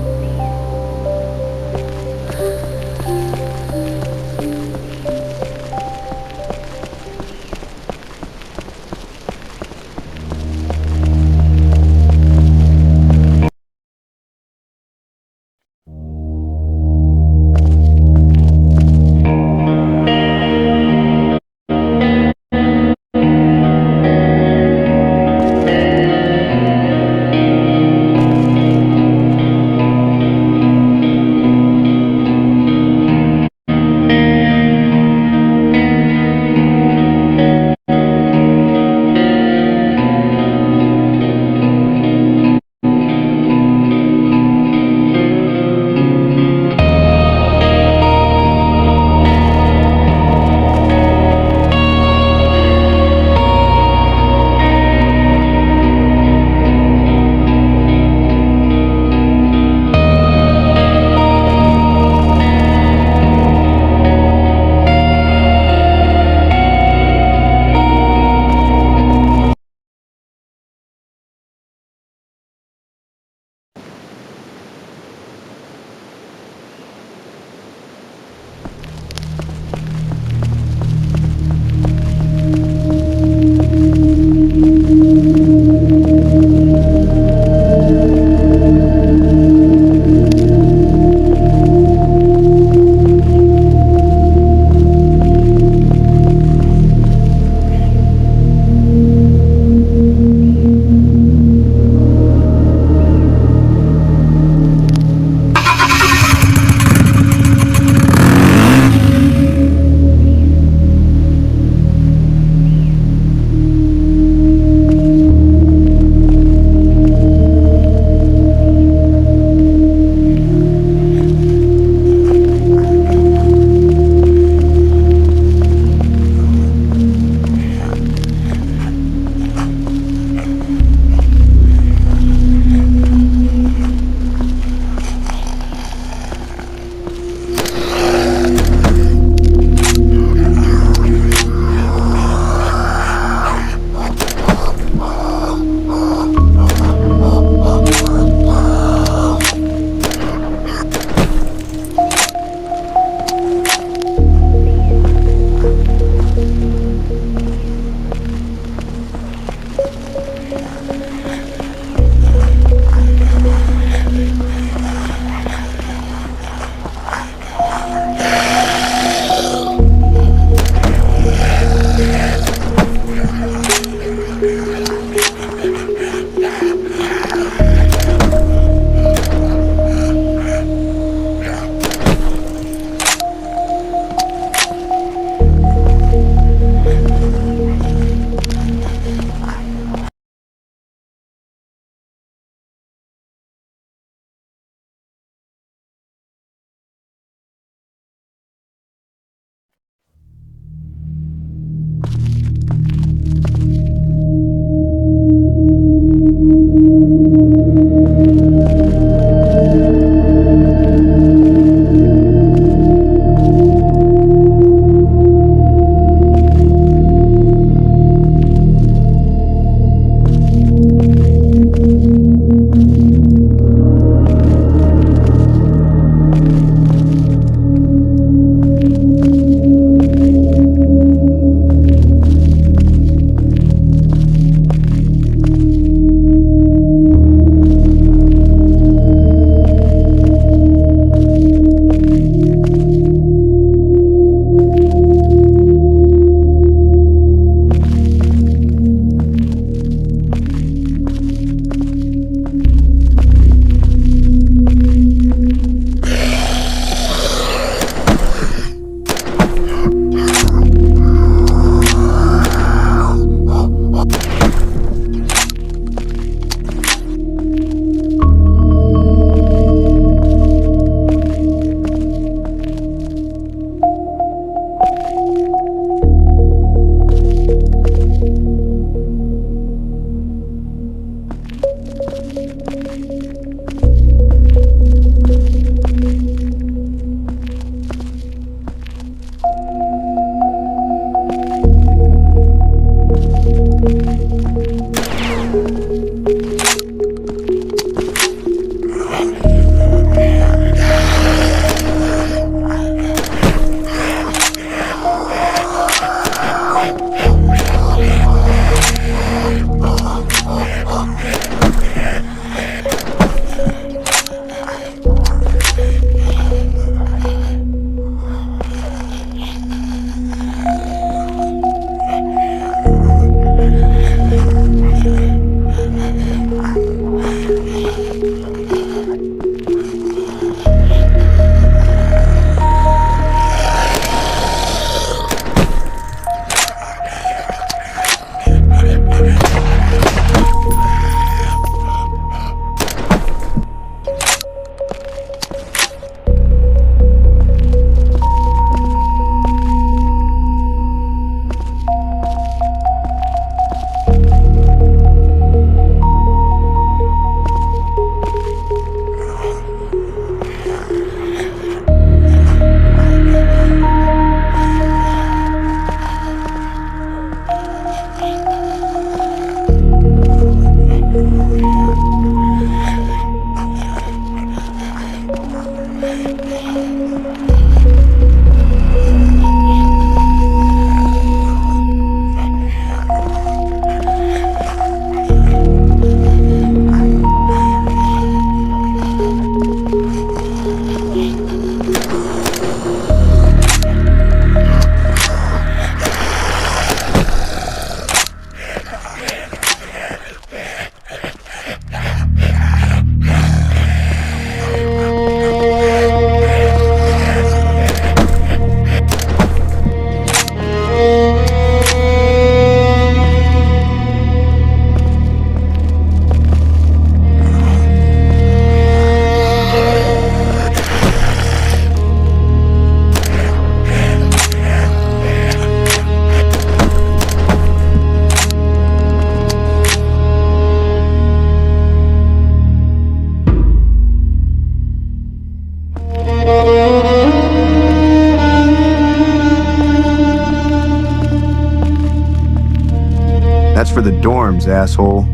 dorms, asshole.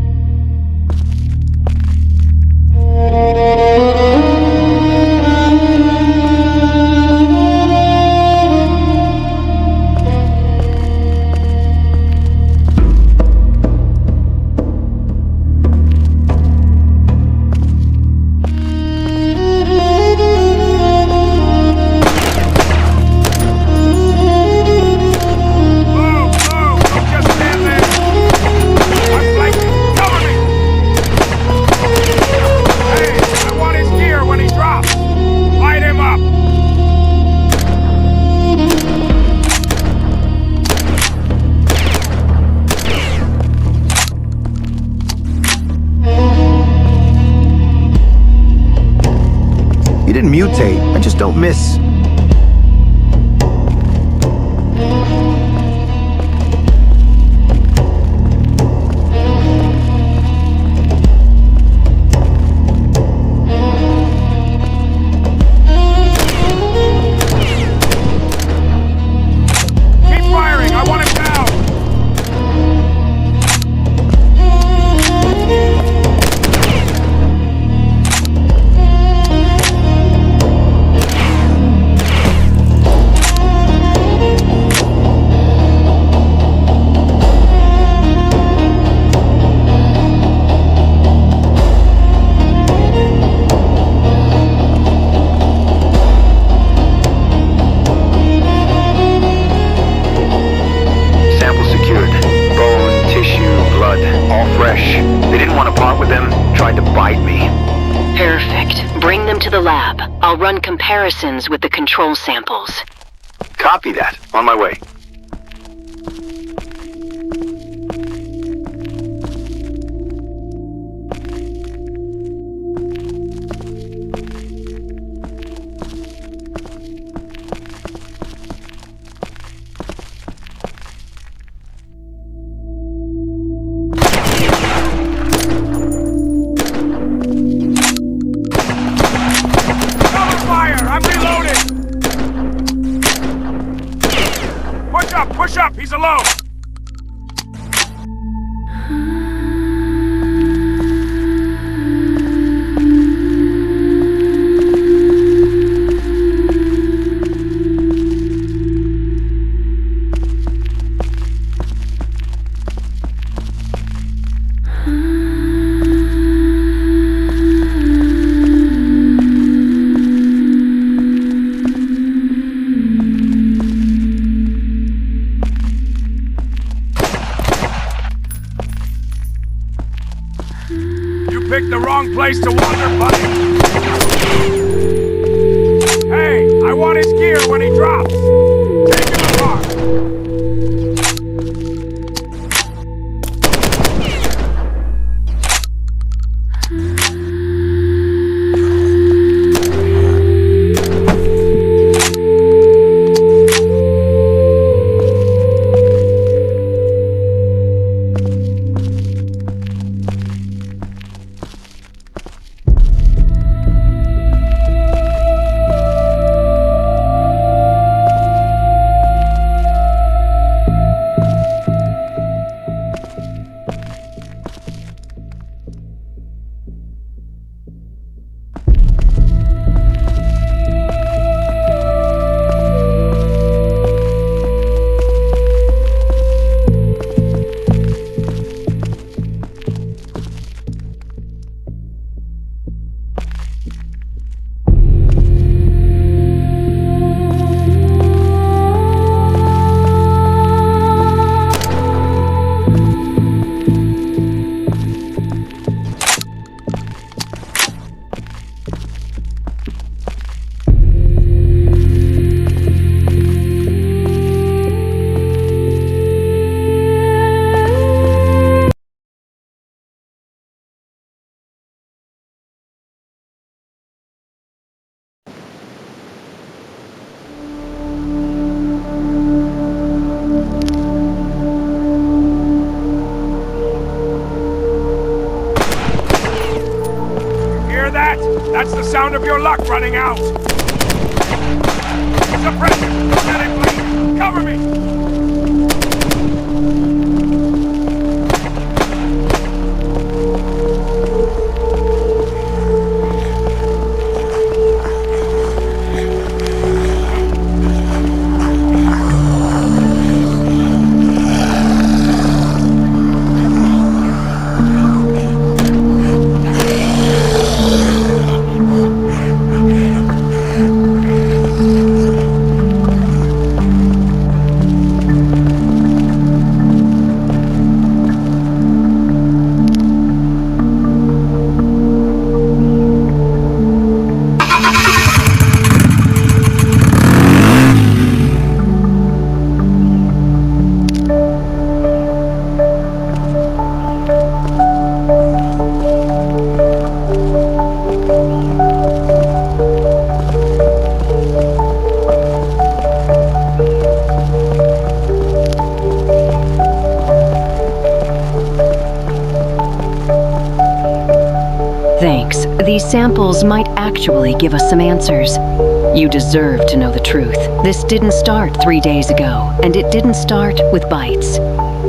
You didn't mutate, I just don't miss. I'll run comparisons with the control samples. Copy that. On my way. Push up! He's alone! Picked the wrong place to wander, buddy. Hey, I want his gear when he drops. Take him apart. That's the sound of your luck running out! Suppress him! Let him bleed! Cover me! Thanks. These samples might actually give us some answers. You deserve to know the truth. This didn't start 3 days ago, and it didn't start with bites.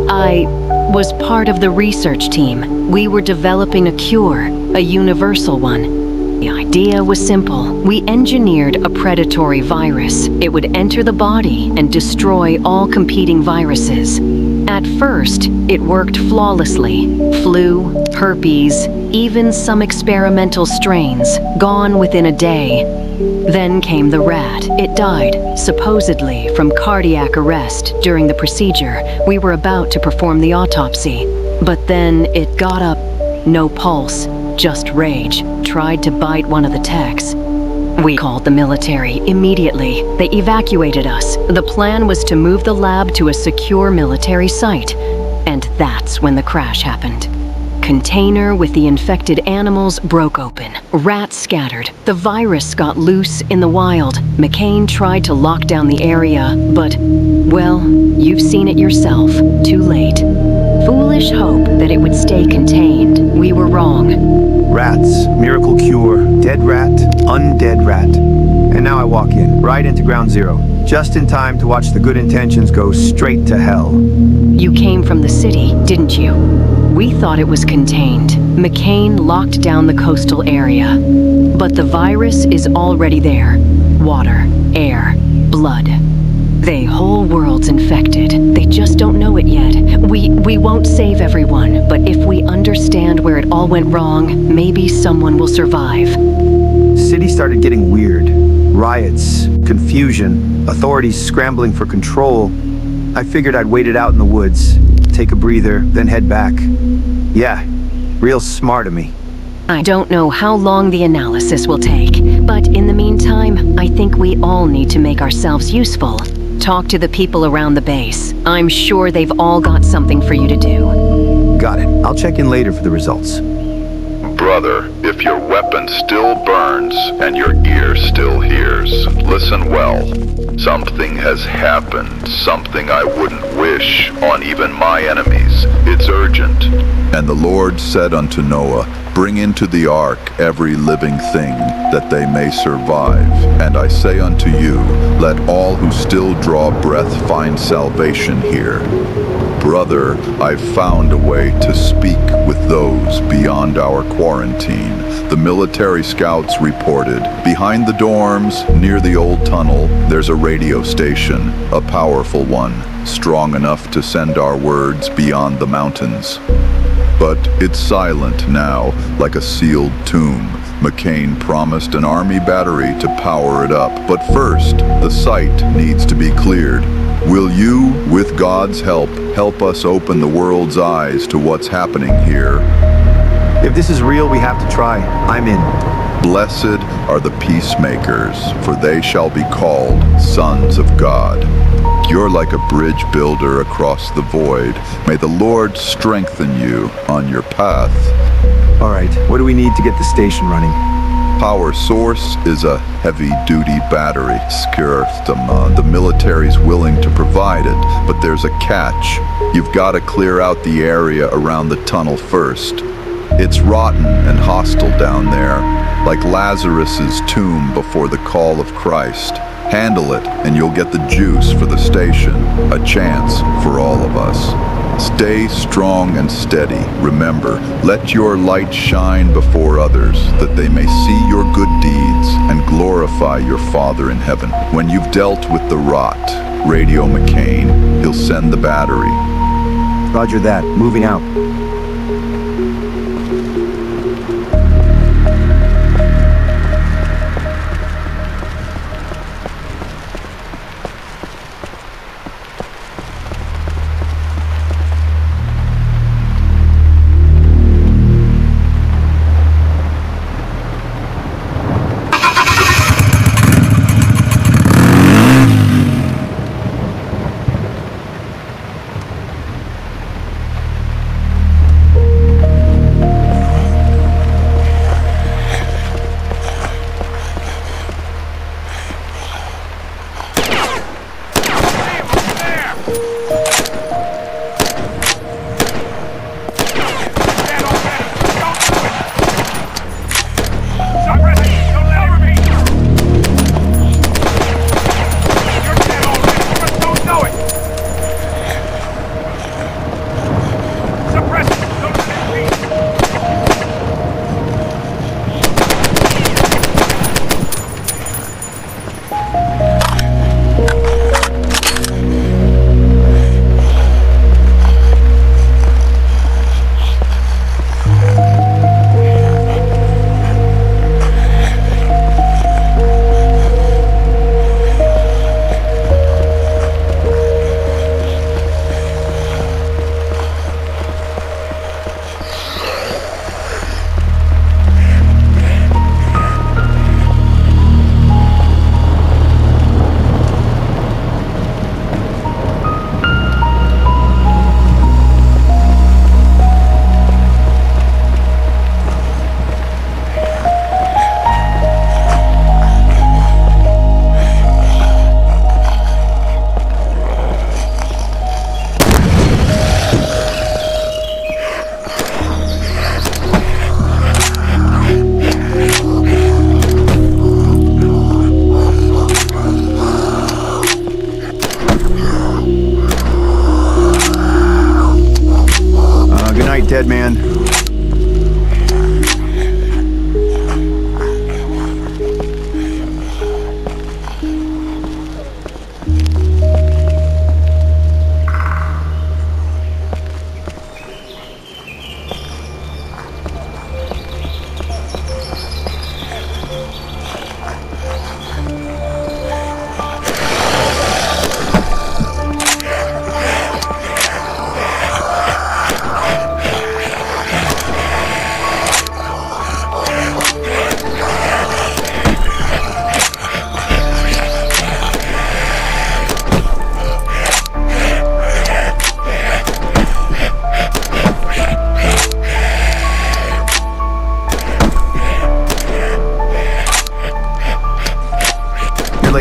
I was part of the research team. We were developing a cure, a universal one. The idea was simple. We engineered a predatory virus. It would enter the body and destroy all competing viruses. At first, it worked flawlessly. Flu, herpes, even some experimental strains, gone within a day. Then came the rat. It died, supposedly from cardiac arrest during the procedure. We were about to perform the autopsy. But then it got up. No pulse, just rage. Tried to bite one of the techs. We called the military immediately. They evacuated us. The plan was to move the lab to a secure military site. And that's when the crash happened. Container with the infected animals broke open. Rats scattered. The virus got loose in the wild. McCain tried to lock down the area, but, well, you've seen it yourself. Too late. Foolish hope that it would stay contained. We were wrong. Rats, miracle cure, dead rat, undead rat. And now I walk in, right into ground zero, just in time to watch the good intentions go straight to hell. You came from the city, didn't you? We thought it was contained. McCain locked down the coastal area. But the virus is already there. Water, air, blood. The whole world's infected. They just don't know it yet. We won't save everyone, but if we understand where it all went wrong, maybe someone will survive. City started getting weird. Riots, confusion, authorities scrambling for control. I figured I'd wait it out in the woods, take a breather, then head back. Yeah, real smart of me. I don't know how long the analysis will take, but in the meantime, I think we all need to make ourselves useful. Talk to the people around the base. I'm sure they've all got something for you to do. Got it. I'll check in later for the results. Brother, if your weapon still burns and your ear still hears, listen well. Something has happened, something I wouldn't wish on even my enemies. It's urgent. And the Lord said unto Noah, Bring into the ark every living thing, that they may survive. And I say unto you, let all who still draw breath find salvation here. Brother, I've found a way to speak with those beyond our quarantine. The military scouts reported, behind the dorms, near the old tunnel, there's a radio station, a powerful one, strong enough to send our words beyond the mountains. But it's silent now, like a sealed tomb. McCain promised an army battery to power it up. But first, the site needs to be cleared. Will you, with God's help us open the world's eyes to what's happening here? If this is real, we have to try. I'm in. Blessed are the peacemakers, for they shall be called sons of God. You're like a bridge builder across the void. May the Lord strengthen you on your path. All right, what do we need to get the station running? Power source is a heavy-duty battery. The military's willing to provide it, but there's a catch. You've got to clear out the area around the tunnel first. It's rotten and hostile down there, like Lazarus's tomb before the call of Christ. Handle it, and you'll get the juice for the station, a chance for all of us. Stay strong and steady. Remember, let your light shine before others, that they may see your good deeds and glorify your Father in heaven. When you've dealt with the rot, radio McCain. He'll send the battery. Roger that. Moving out.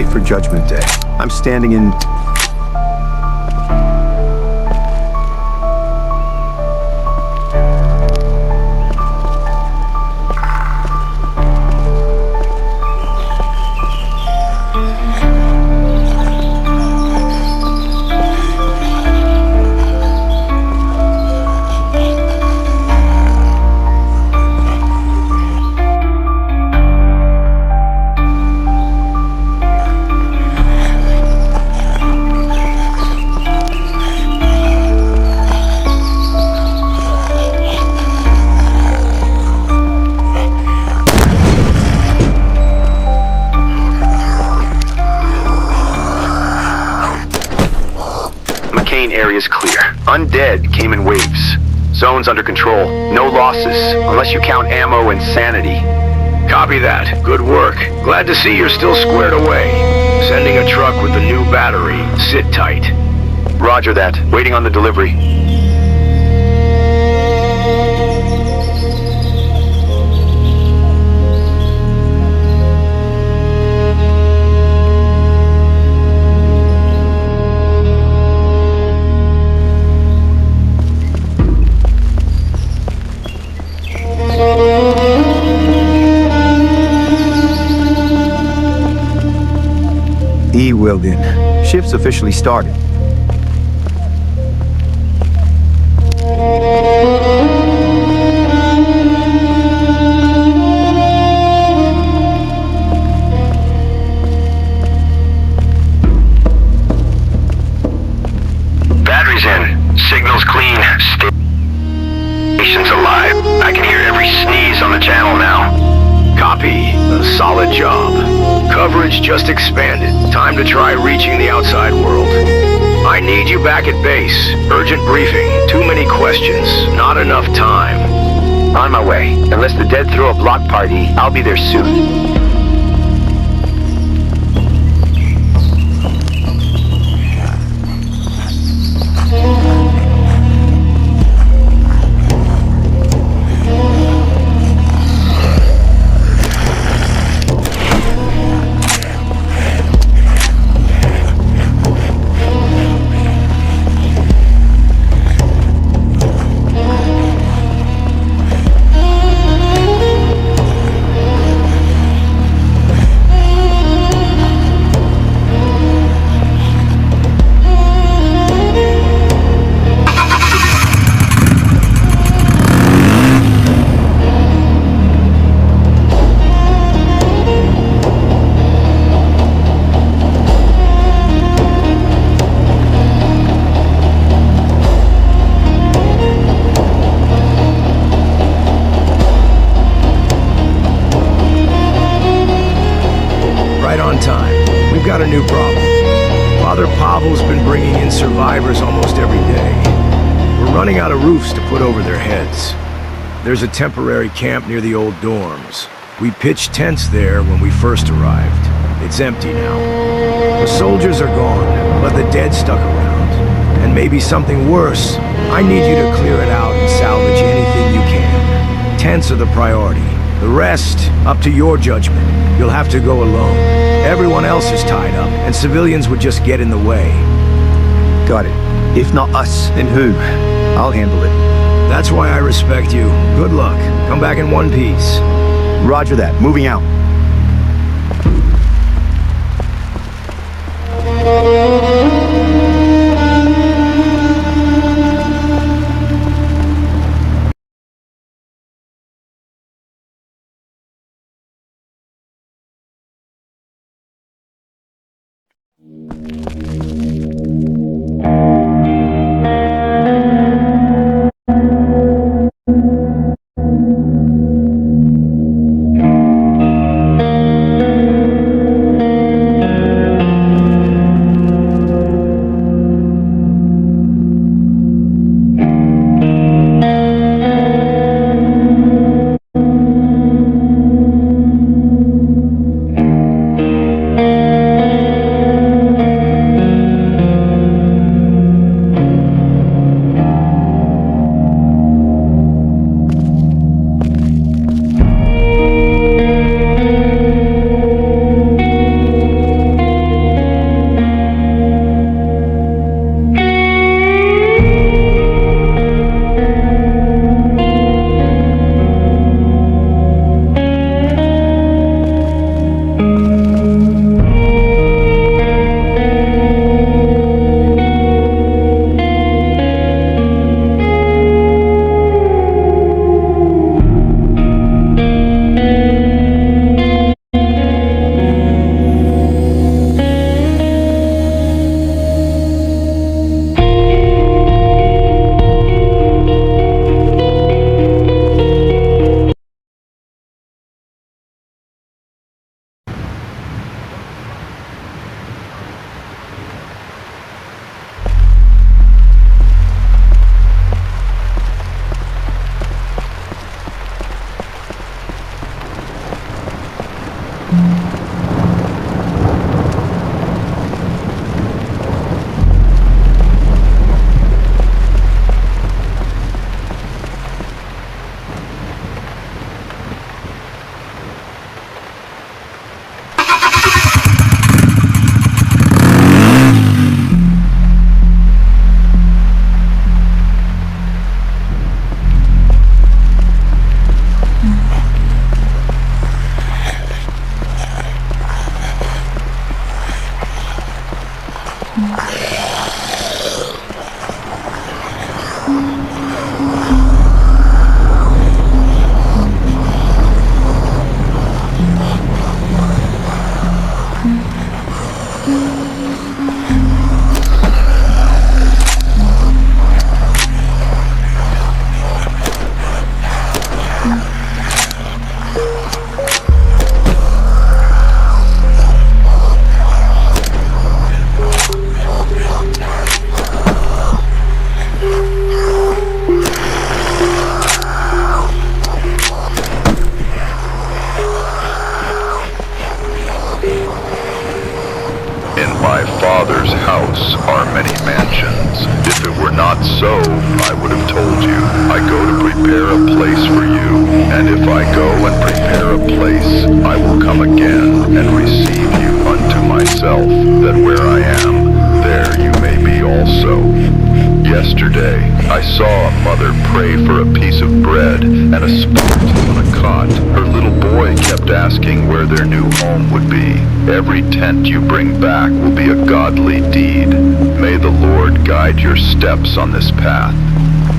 late for Judgment Day. I'm standing in... Area's clear. Undead came in waves. Zone's under control. No losses, unless you count ammo and sanity. Copy that. Good work. Glad to see you're still squared away. Sending a truck with the new battery. Sit tight. Roger that. Waiting on the delivery. E-wheeled in. Shift's officially started. Batteries in. Signal's clean. Station's alive. I can hear every sneeze on the channel now. Copy. A solid job. Coverage just expanded. Time to try reaching the outside world. I need you back at base. Urgent briefing. Too many questions. Not enough time. On my way. Unless the dead throw a block party, I'll be there soon. Got a new problem. Father Pavel's been bringing in survivors almost every day. We're running out of roofs to put over their heads. There's a temporary camp near the old dorms. We pitched tents there when we first arrived. It's empty now. The soldiers are gone, but the dead stuck around. And maybe something worse. I need you to clear it out and salvage anything you can. Tents are the priority. The rest, up to your judgment. You'll have to go alone. Everyone else is tied up, and civilians would just get in the way. Got it. If not us, then who? I'll handle it. That's why I respect you. Good luck. Come back in one piece. Roger that. Moving out. In my Father's house are many mansions. If it were not so, I would have told you. I go to prepare a place for you. And if I go and prepare a place, I will come again and receive you unto myself, that where I am, there you may be also. Yesterday, I saw a mother pray for a piece of bread and a spoon on a cot. Her little boy kept asking where their new home would be. Every tent you bring back will be a godly deed. May the Lord guide your steps on this path.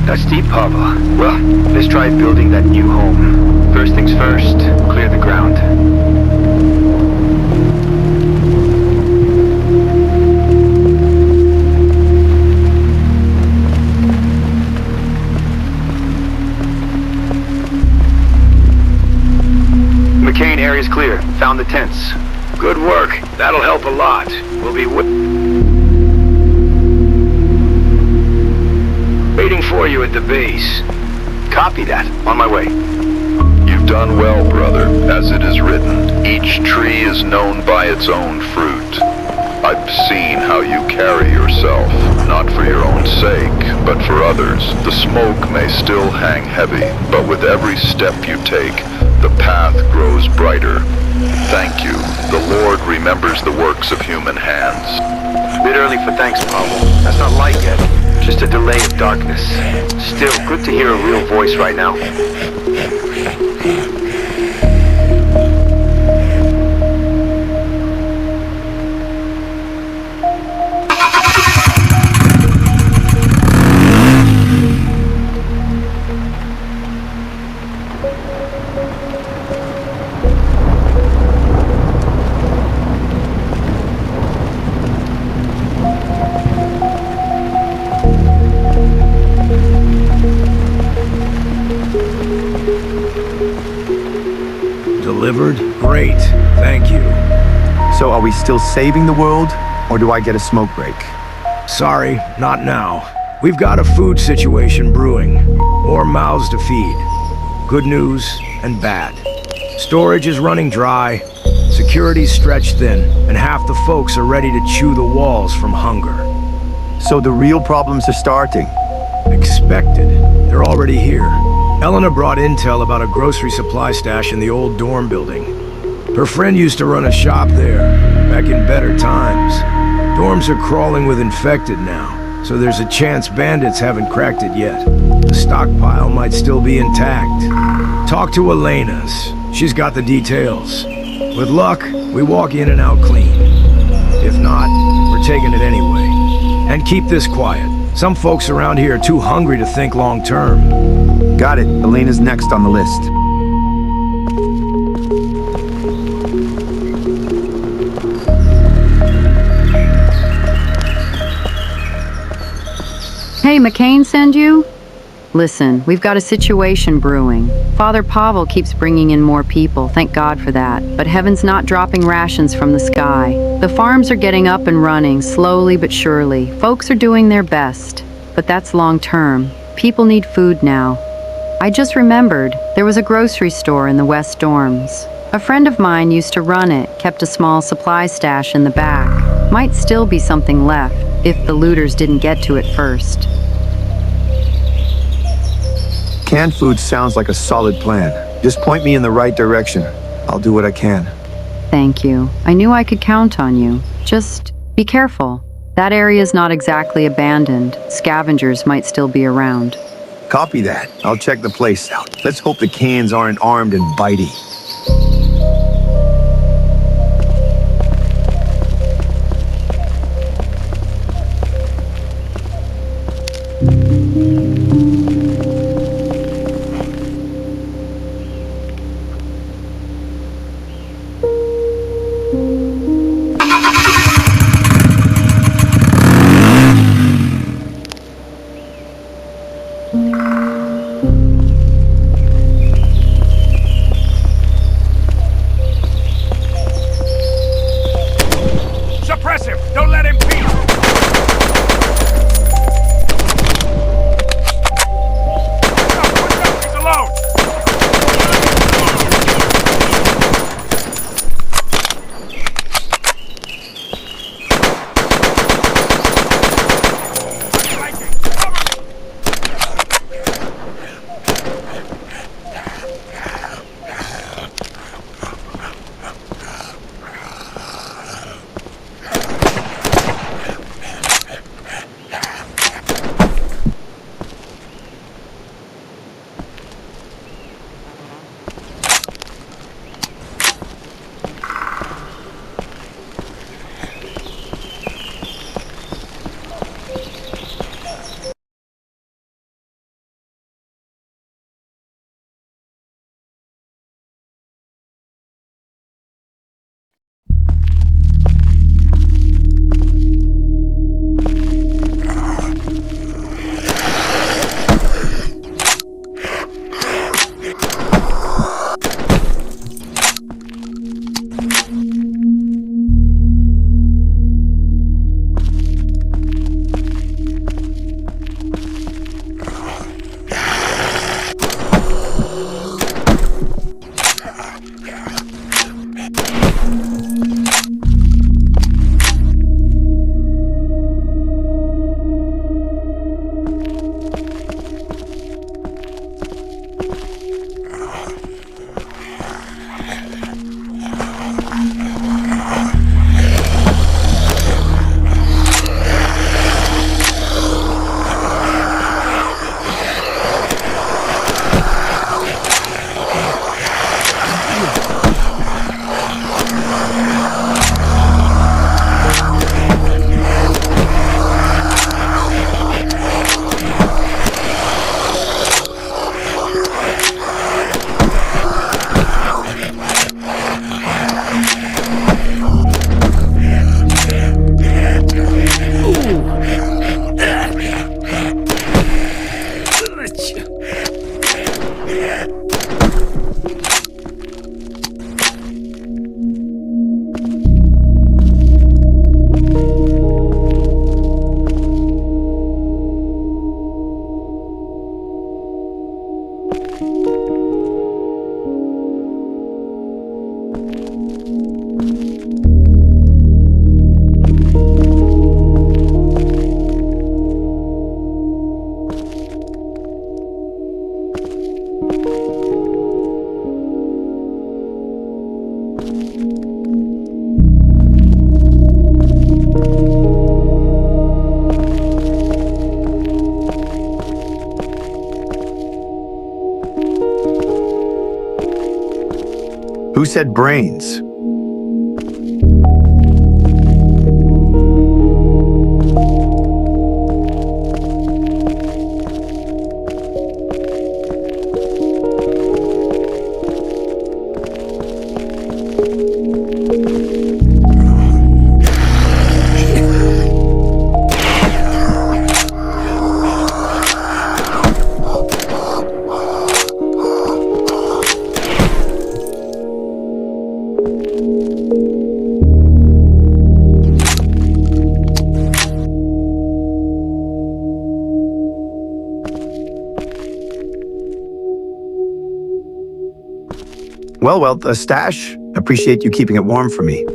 That's deep, Papa. Well, let's try building that new home. First things first, clear the ground. McCain, area's clear. Found the tents. Good work. That'll help a lot. We'll be waiting for you at the base. Copy that. On my way. You've done well, brother, as it is written. Each tree is known by its own fruit. I've seen how you carry yourself, not for your own sake, but for others. The smoke may still hang heavy, but with every step you take, the path grows brighter. Thank you. The Lord remembers the works of human hands. Bit early for thanks, Pablo. That's not light yet. Just a delay of darkness. Still, good to hear a real voice right now. Delivered? Great. Thank you. So are we still saving the world, or do I get a smoke break? Sorry, not now. We've got a food situation brewing. More mouths to feed. Good news and bad. Storage is running dry, security's stretched thin, and half the folks are ready to chew the walls from hunger. So the real problems are starting. Expected. They're already here. Elena brought intel about a grocery supply stash in the old dorm building. Her friend used to run a shop there, back in better times. Dorms are crawling with infected now, so there's a chance bandits haven't cracked it yet. The stockpile might still be intact. Talk to Elena's. She's got the details. With luck, we walk in and out clean. If not, we're taking it anyway. And keep this quiet. Some folks around here are too hungry to think long term. Got it. Elena's next on the list. Hey, McCain send you? Listen, we've got a situation brewing. Father Pavel keeps bringing in more people, thank God for that. But heaven's not dropping rations from the sky. The farms are getting up and running, slowly but surely. Folks are doing their best. But that's long term. People need food now. I just remembered, there was a grocery store in the West Dorms. A friend of mine used to run it, kept a small supply stash in the back. Might still be something left, if the looters didn't get to it first. Canned food sounds like a solid plan. Just point me in the right direction. I'll do what I can. Thank you. I knew I could count on you. Just be careful. That area's not exactly abandoned. Scavengers might still be around. Copy that. I'll check the place out. Let's hope the cans aren't armed and bitey. Who said brains? Well, a stash. Appreciate you keeping it warm for me.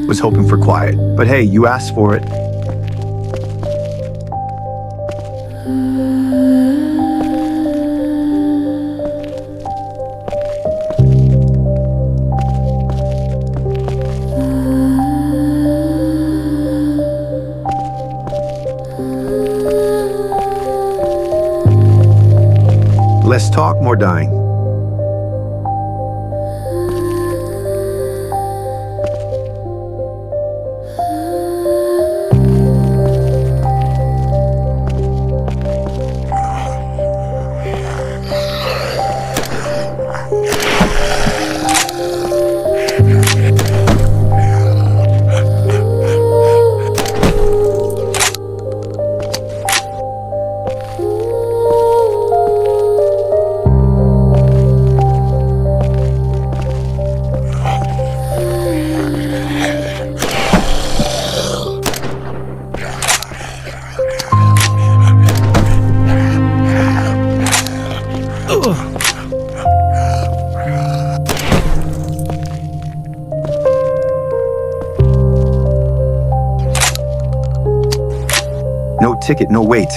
Was hoping for quiet, but hey, you asked for it. Less talk, more dying. No ticket, no wait.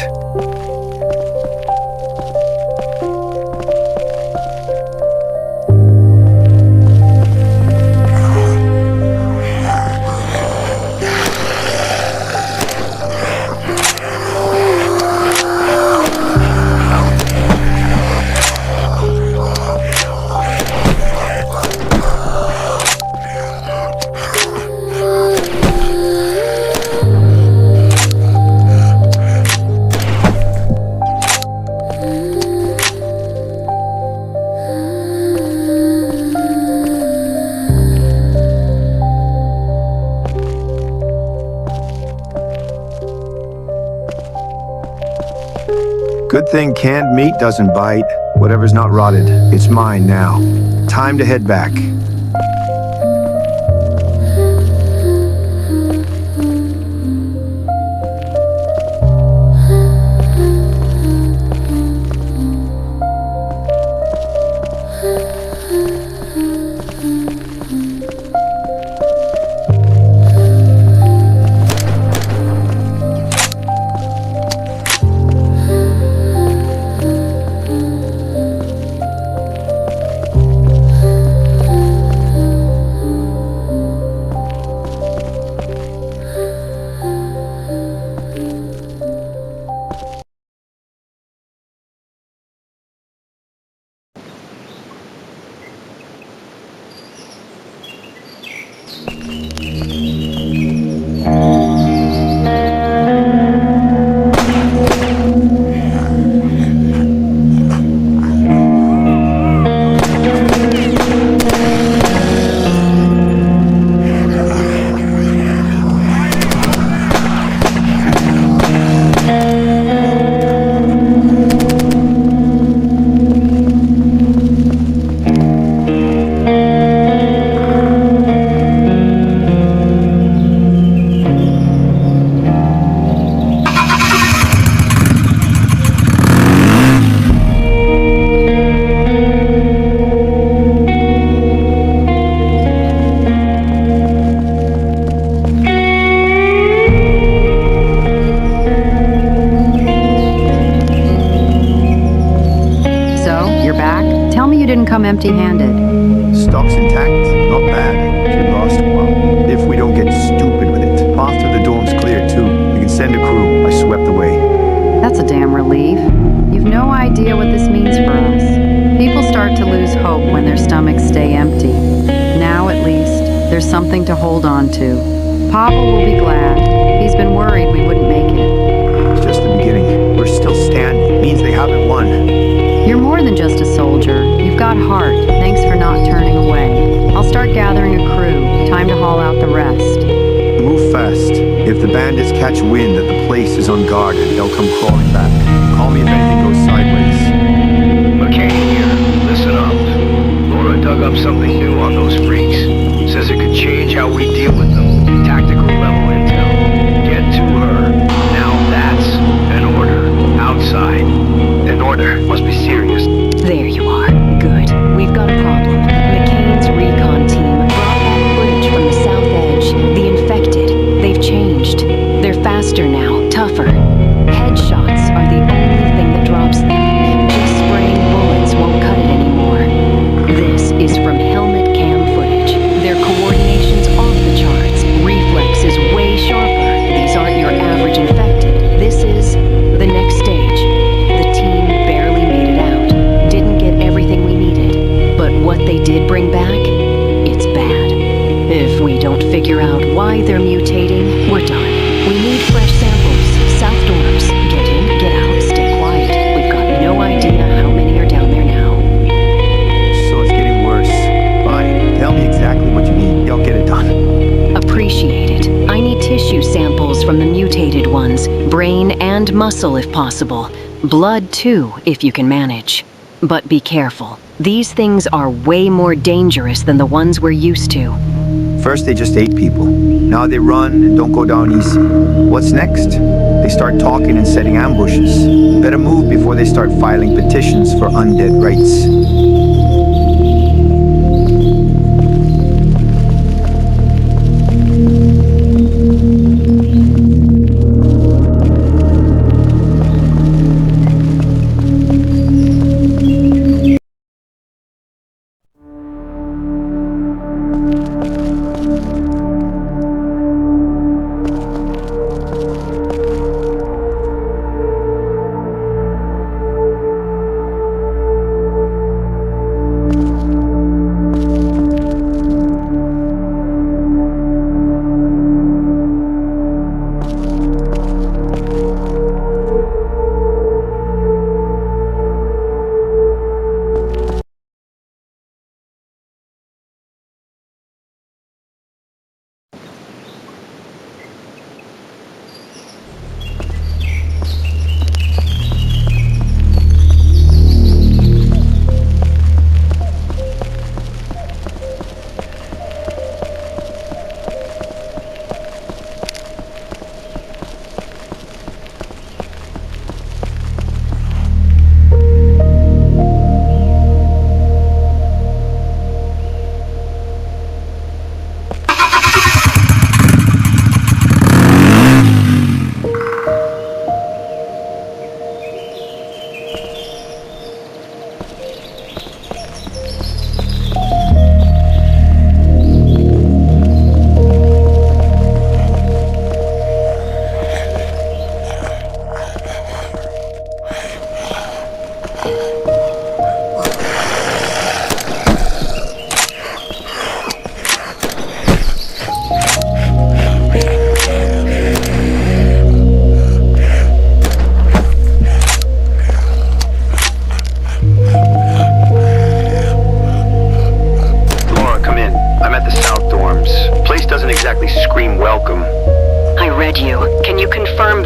Good thing canned meat doesn't bite. Whatever's not rotted, it's mine now. Time to head back. come empty-handed. Stock's intact, not bad. Should last a while. If we don't get stupid with it. Path to the dorm's clear too. You can send a crew. I swept away. That's a damn relief. You've no idea what this means for us. People start to lose hope when their stomachs stay empty. Now, at least, there's something to hold on to. Papa will be glad. He's been worried we wouldn't make it. It's just the beginning. We're still standing. Means they haven't won. You're more than just a soldier. You've got heart. Thanks for not turning away. I'll start gathering a crew. Time to haul out the rest. Move fast. If the bandits catch wind that the place is unguarded, they'll come crawling back. Call me if anything goes sideways. McCain here. Listen up. Laura dug up something new on those freaks. Says it could change how we deal with them. Tactical level intel. Get to her. Now that's an order. Outside. An order. Must be serious. There you are. Good. We've got a problem. McCain's recon team brought back footage from the south edge. The infected. They've changed. They're faster now, tougher. Headshots are the only thing that drops them. Just spraying bullets won't cut it anymore. This is from helmet cam footage. Their coordination's off the charts. Reflex is way sharper. These aren't your average infected. This is the next stage. The team barely made it out. Didn't get everything we needed. But what they did bring back, it's bad. If we don't figure out why they're mutating, we're done. We need fresh samples. South dorms. Get in, get out, stay quiet. We've got no idea how many are down there now. So it's getting worse. Fine. Tell me exactly what you need. I'll get it done. Appreciate it. I need tissue samples from the mutated ones. Brain and muscle if possible. Blood too, if you can manage. But be careful. These things are way more dangerous than the ones we're used to. First they just ate people. Now they run and don't go down easy. What's next? They start talking and setting ambushes. Better move before they start filing petitions for undead rights.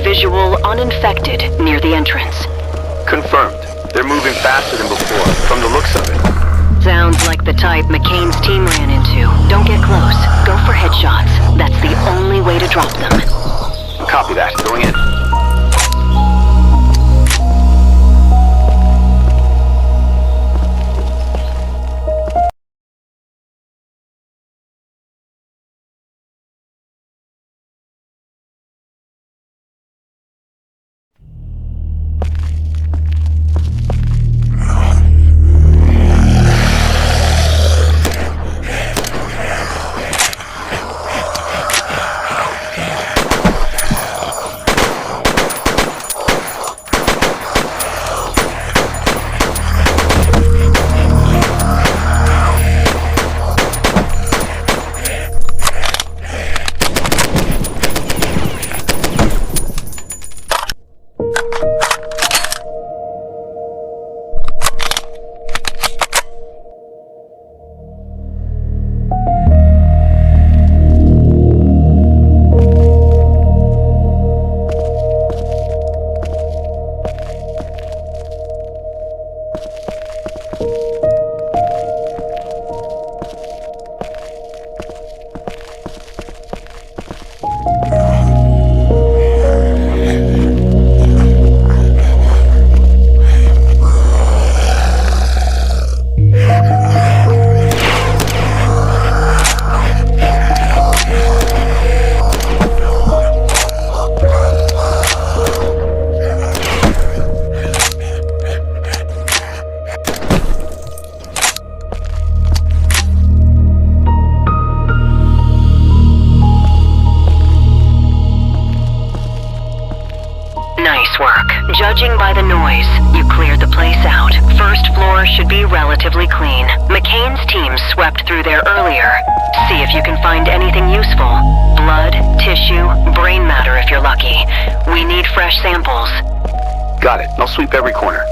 Visual uninfected near the entrance. Confirmed. They're moving faster than before, from the looks of it. Sounds like the type McCain's team ran into. Don't get close. Go for headshots. That's the only way to drop them. Copy that. Going in. Judging by the noise, you cleared the place out. First floor should be relatively clean. McCain's team swept through there earlier. See if you can find anything useful. Blood, tissue, brain matter if you're lucky. We need fresh samples. Got it. I'll sweep every corner.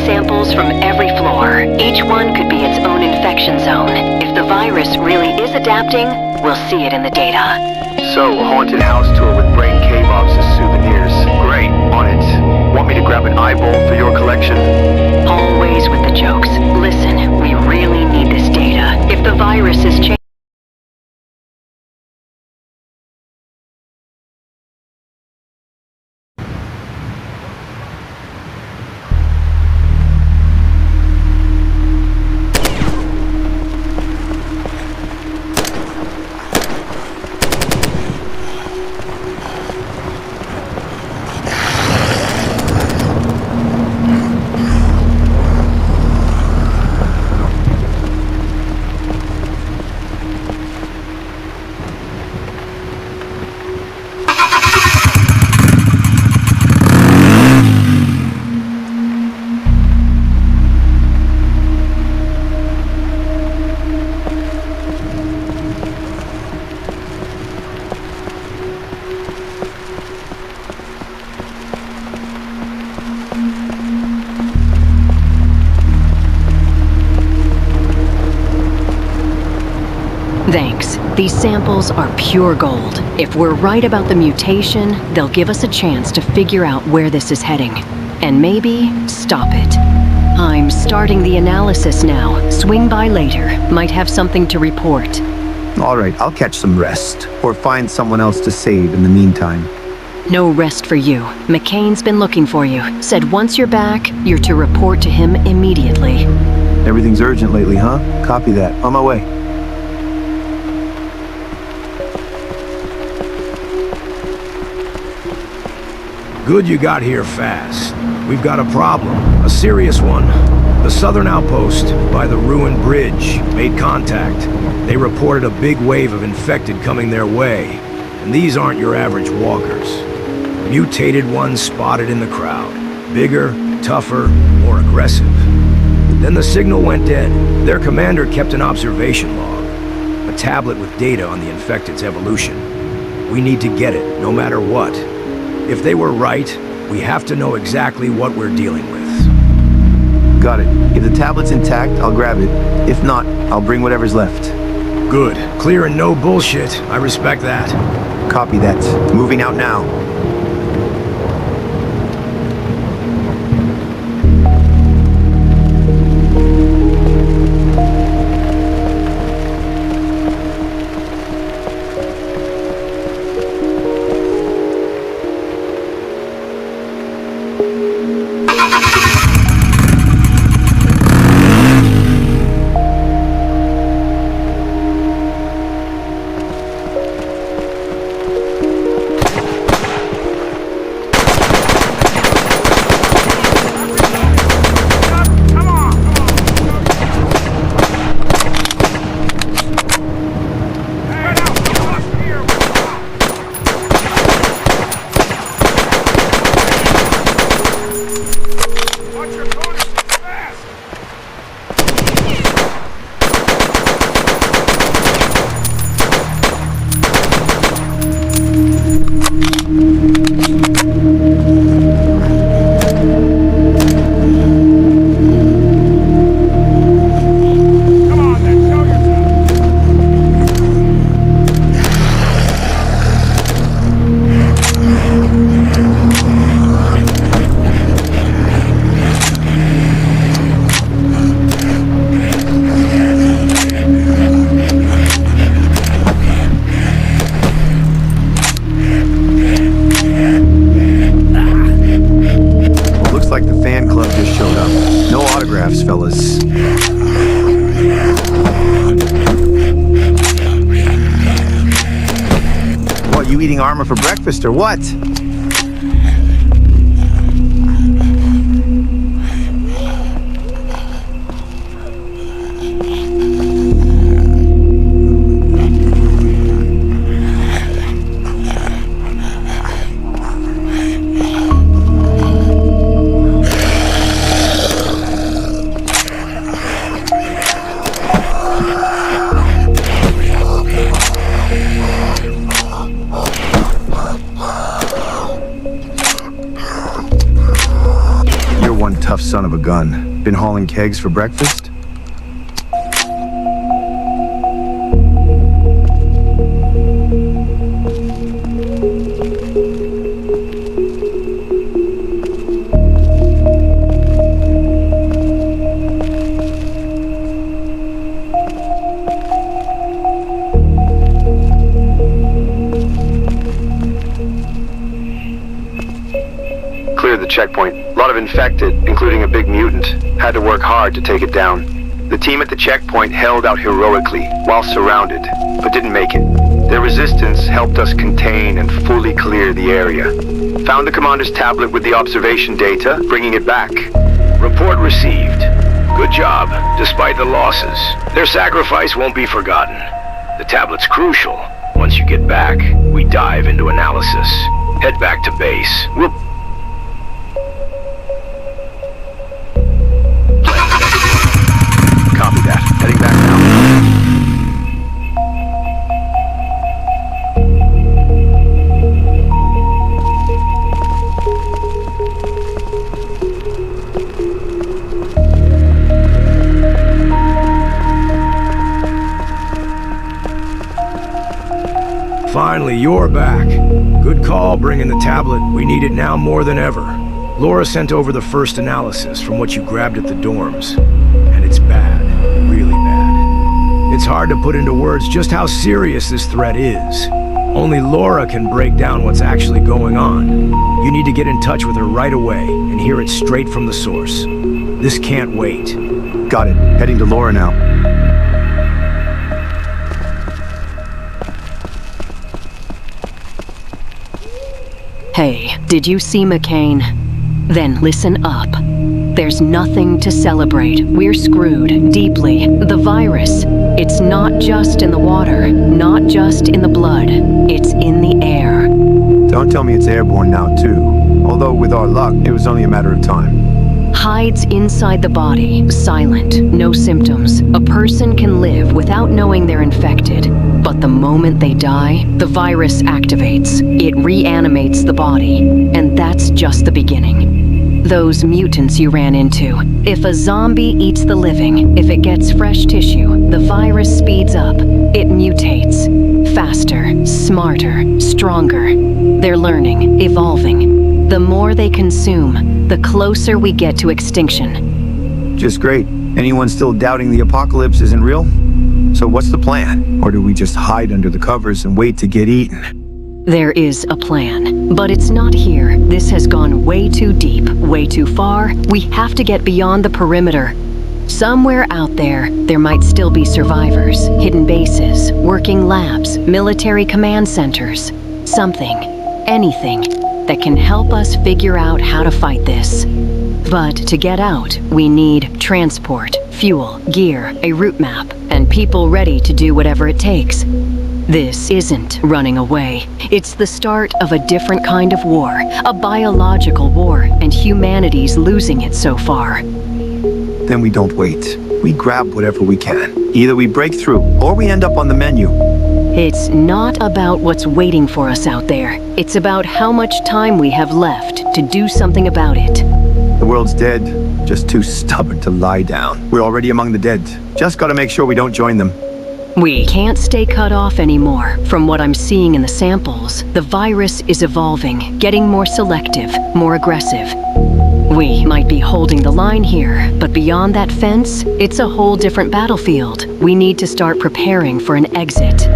samples from every floor. Each one could be its own infection zone. If the virus really is adapting, we'll see it in the data. So, a haunted house tour with brain kebabs as souvenirs. Great, on it. Want me to grab an eyeball for your collection? Always with the jokes. Listen, we really need this data. If the virus is changing, Thanks. These samples are pure gold. If we're right about the mutation, they'll give us a chance to figure out where this is heading. And maybe stop it. I'm starting the analysis now. Swing by later. Might have something to report. All right, I'll catch some rest, or find someone else to save in the meantime. No rest for you. McCain's been looking for you. Said once you're back, you're to report to him immediately. Everything's urgent lately, huh? Copy that. On my way. Good you got here fast. We've got a problem, a serious one. The southern outpost, by the ruined bridge, made contact. They reported a big wave of infected coming their way. And these aren't your average walkers. Mutated ones spotted in the crowd. Bigger, tougher, more aggressive. Then the signal went dead. Their commander kept an observation log. A tablet with data on the infected's evolution. We need to get it, no matter what. If they were right, we have to know exactly what we're dealing with. Got it. If the tablet's intact, I'll grab it. If not, I'll bring whatever's left. Good. Clear and no bullshit. I respect that. Copy that. Moving out now. Fellas. What, you eating armor for breakfast or what? Tough son of a gun. Been hauling kegs for breakfast? Cleared the checkpoint. A lot of infected, including a big mutant. Had to work hard to take it down. The team at the checkpoint held out heroically while surrounded, but didn't make it. Their resistance helped us contain and fully clear the area. Found the commander's tablet with the observation data, bringing it back. Report received. Good job, despite the losses. Their sacrifice won't be forgotten. The tablet's crucial. Once you get back, we dive into analysis. Head back to base. We'll heading back now. Finally, you're back. Good call bringing the tablet. We need it now more than ever. Laura sent over the first analysis from what you grabbed at the dorms. And it's bad. Really bad. It's hard to put into words just how serious this threat is. Only Laura can break down what's actually going on. You need to get in touch with her right away and hear it straight from the source. This can't wait. Got it. Heading to Laura now. Hey, did you see McCain? Then listen up. There's nothing to celebrate. We're screwed, deeply. The virus, it's not just in the water, not just in the blood. It's in the air. Don't tell me it's airborne now, too. Although, with our luck, it was only a matter of time. Hides inside the body, silent, no symptoms. A person can live without knowing they're infected. But the moment they die, the virus activates. It reanimates the body. And that's just the beginning. Those mutants you ran into. If a zombie eats the living, if it gets fresh tissue, the virus speeds up. It mutates. Faster, smarter, stronger. They're learning, evolving. The more they consume, the closer we get to extinction. Just great. Anyone still doubting the apocalypse isn't real? So what's the plan? Or do we just hide under the covers and wait to get eaten? There is a plan, but it's not here. This has gone way too deep, way too far. We have to get beyond the perimeter. Somewhere out there, there might still be survivors, hidden bases, working labs, military command centers. Something, anything, that can help us figure out how to fight this. But to get out, we need transport, fuel, gear, a route map, and people ready to do whatever it takes. This isn't running away. It's the start of a different kind of war, a biological war, and humanity's losing it so far. Then we don't wait. We grab whatever we can. Either we break through, or we end up on the menu. It's not about what's waiting for us out there. It's about how much time we have left to do something about it. The world's dead, just too stubborn to lie down. We're already among the dead. Just gotta make sure we don't join them. We can't stay cut off anymore. From what I'm seeing in the samples, the virus is evolving, getting more selective, more aggressive. We might be holding the line here, but beyond that fence, it's a whole different battlefield. We need to start preparing for an exit.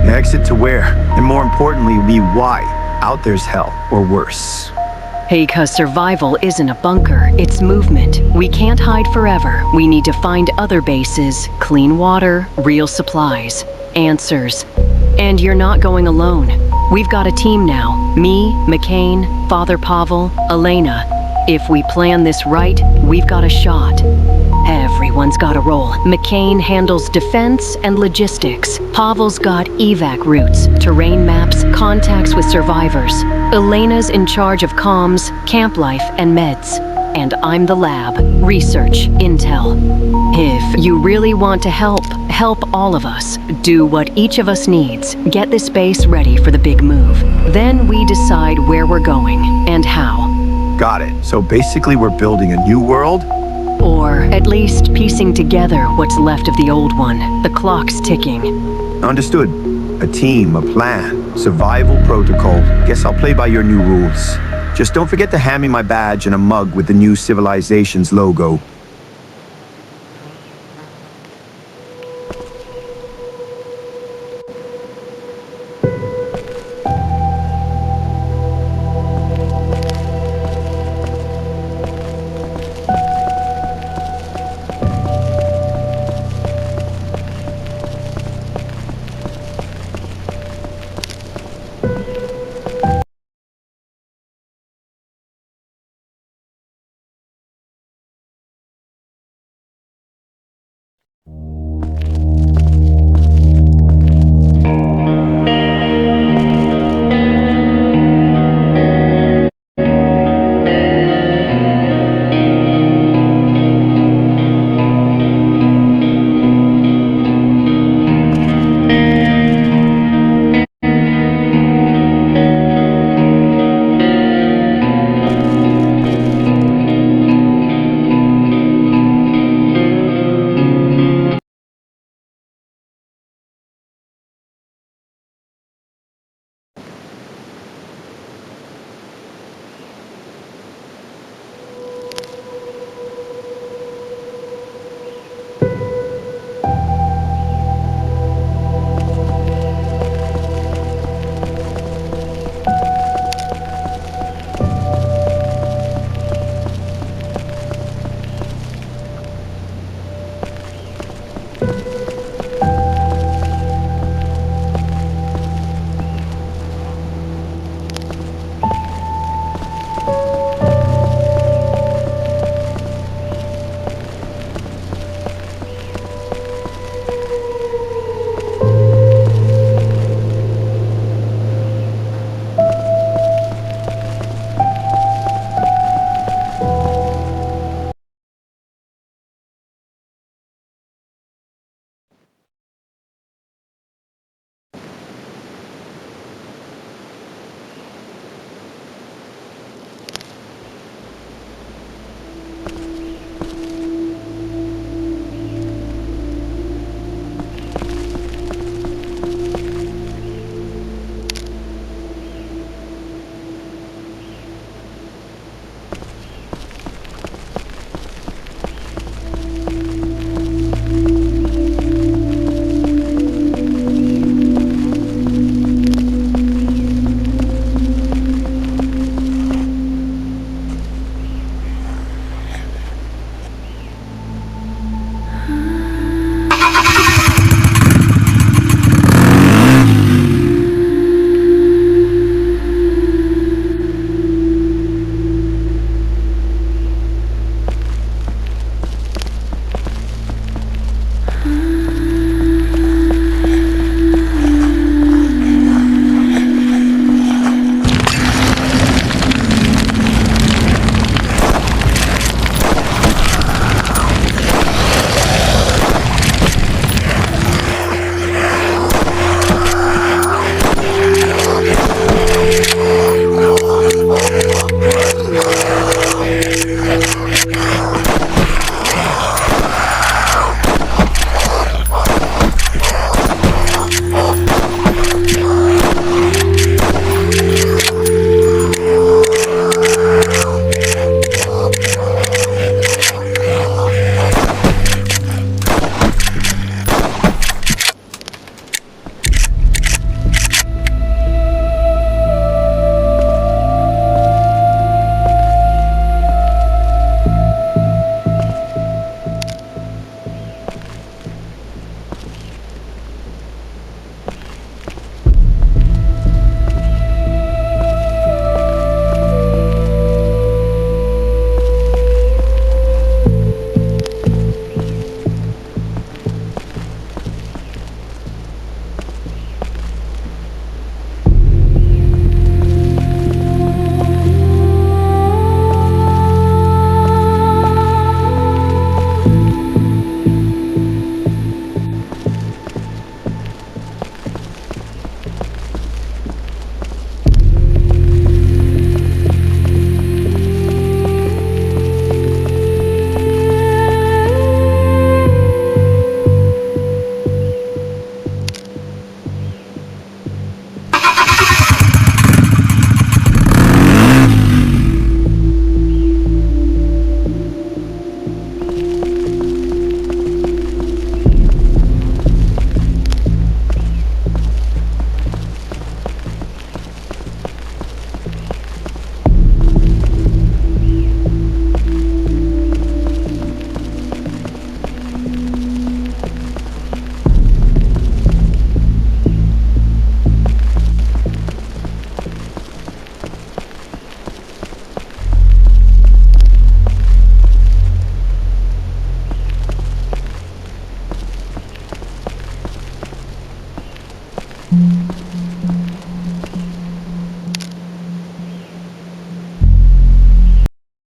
Exit to where? And more importantly, why? Out there's hell, or worse. Because survival isn't a bunker, it's movement. We can't hide forever. We need to find other bases, clean water, real supplies, answers. And you're not going alone. We've got a team now. Me, McCain, Father Pavel, Elena. If we plan this right, we've got a shot. Everyone's got a role. McCain handles defense and logistics. Pavel's got evac routes, terrain maps, contacts with survivors. Elena's in charge of comms, camp life, and meds. And I'm the lab, research, intel. If you really want to help all of us. Do what each of us needs. Get this base ready for the big move. Then we decide where we're going and how. Got it. So basically we're building a new world? Or at least piecing together what's left of the old one. The clock's ticking. Understood. A team, a plan, survival protocol. Guess I'll play by your new rules. Just don't forget to hand me my badge and a mug with the new civilization's logo.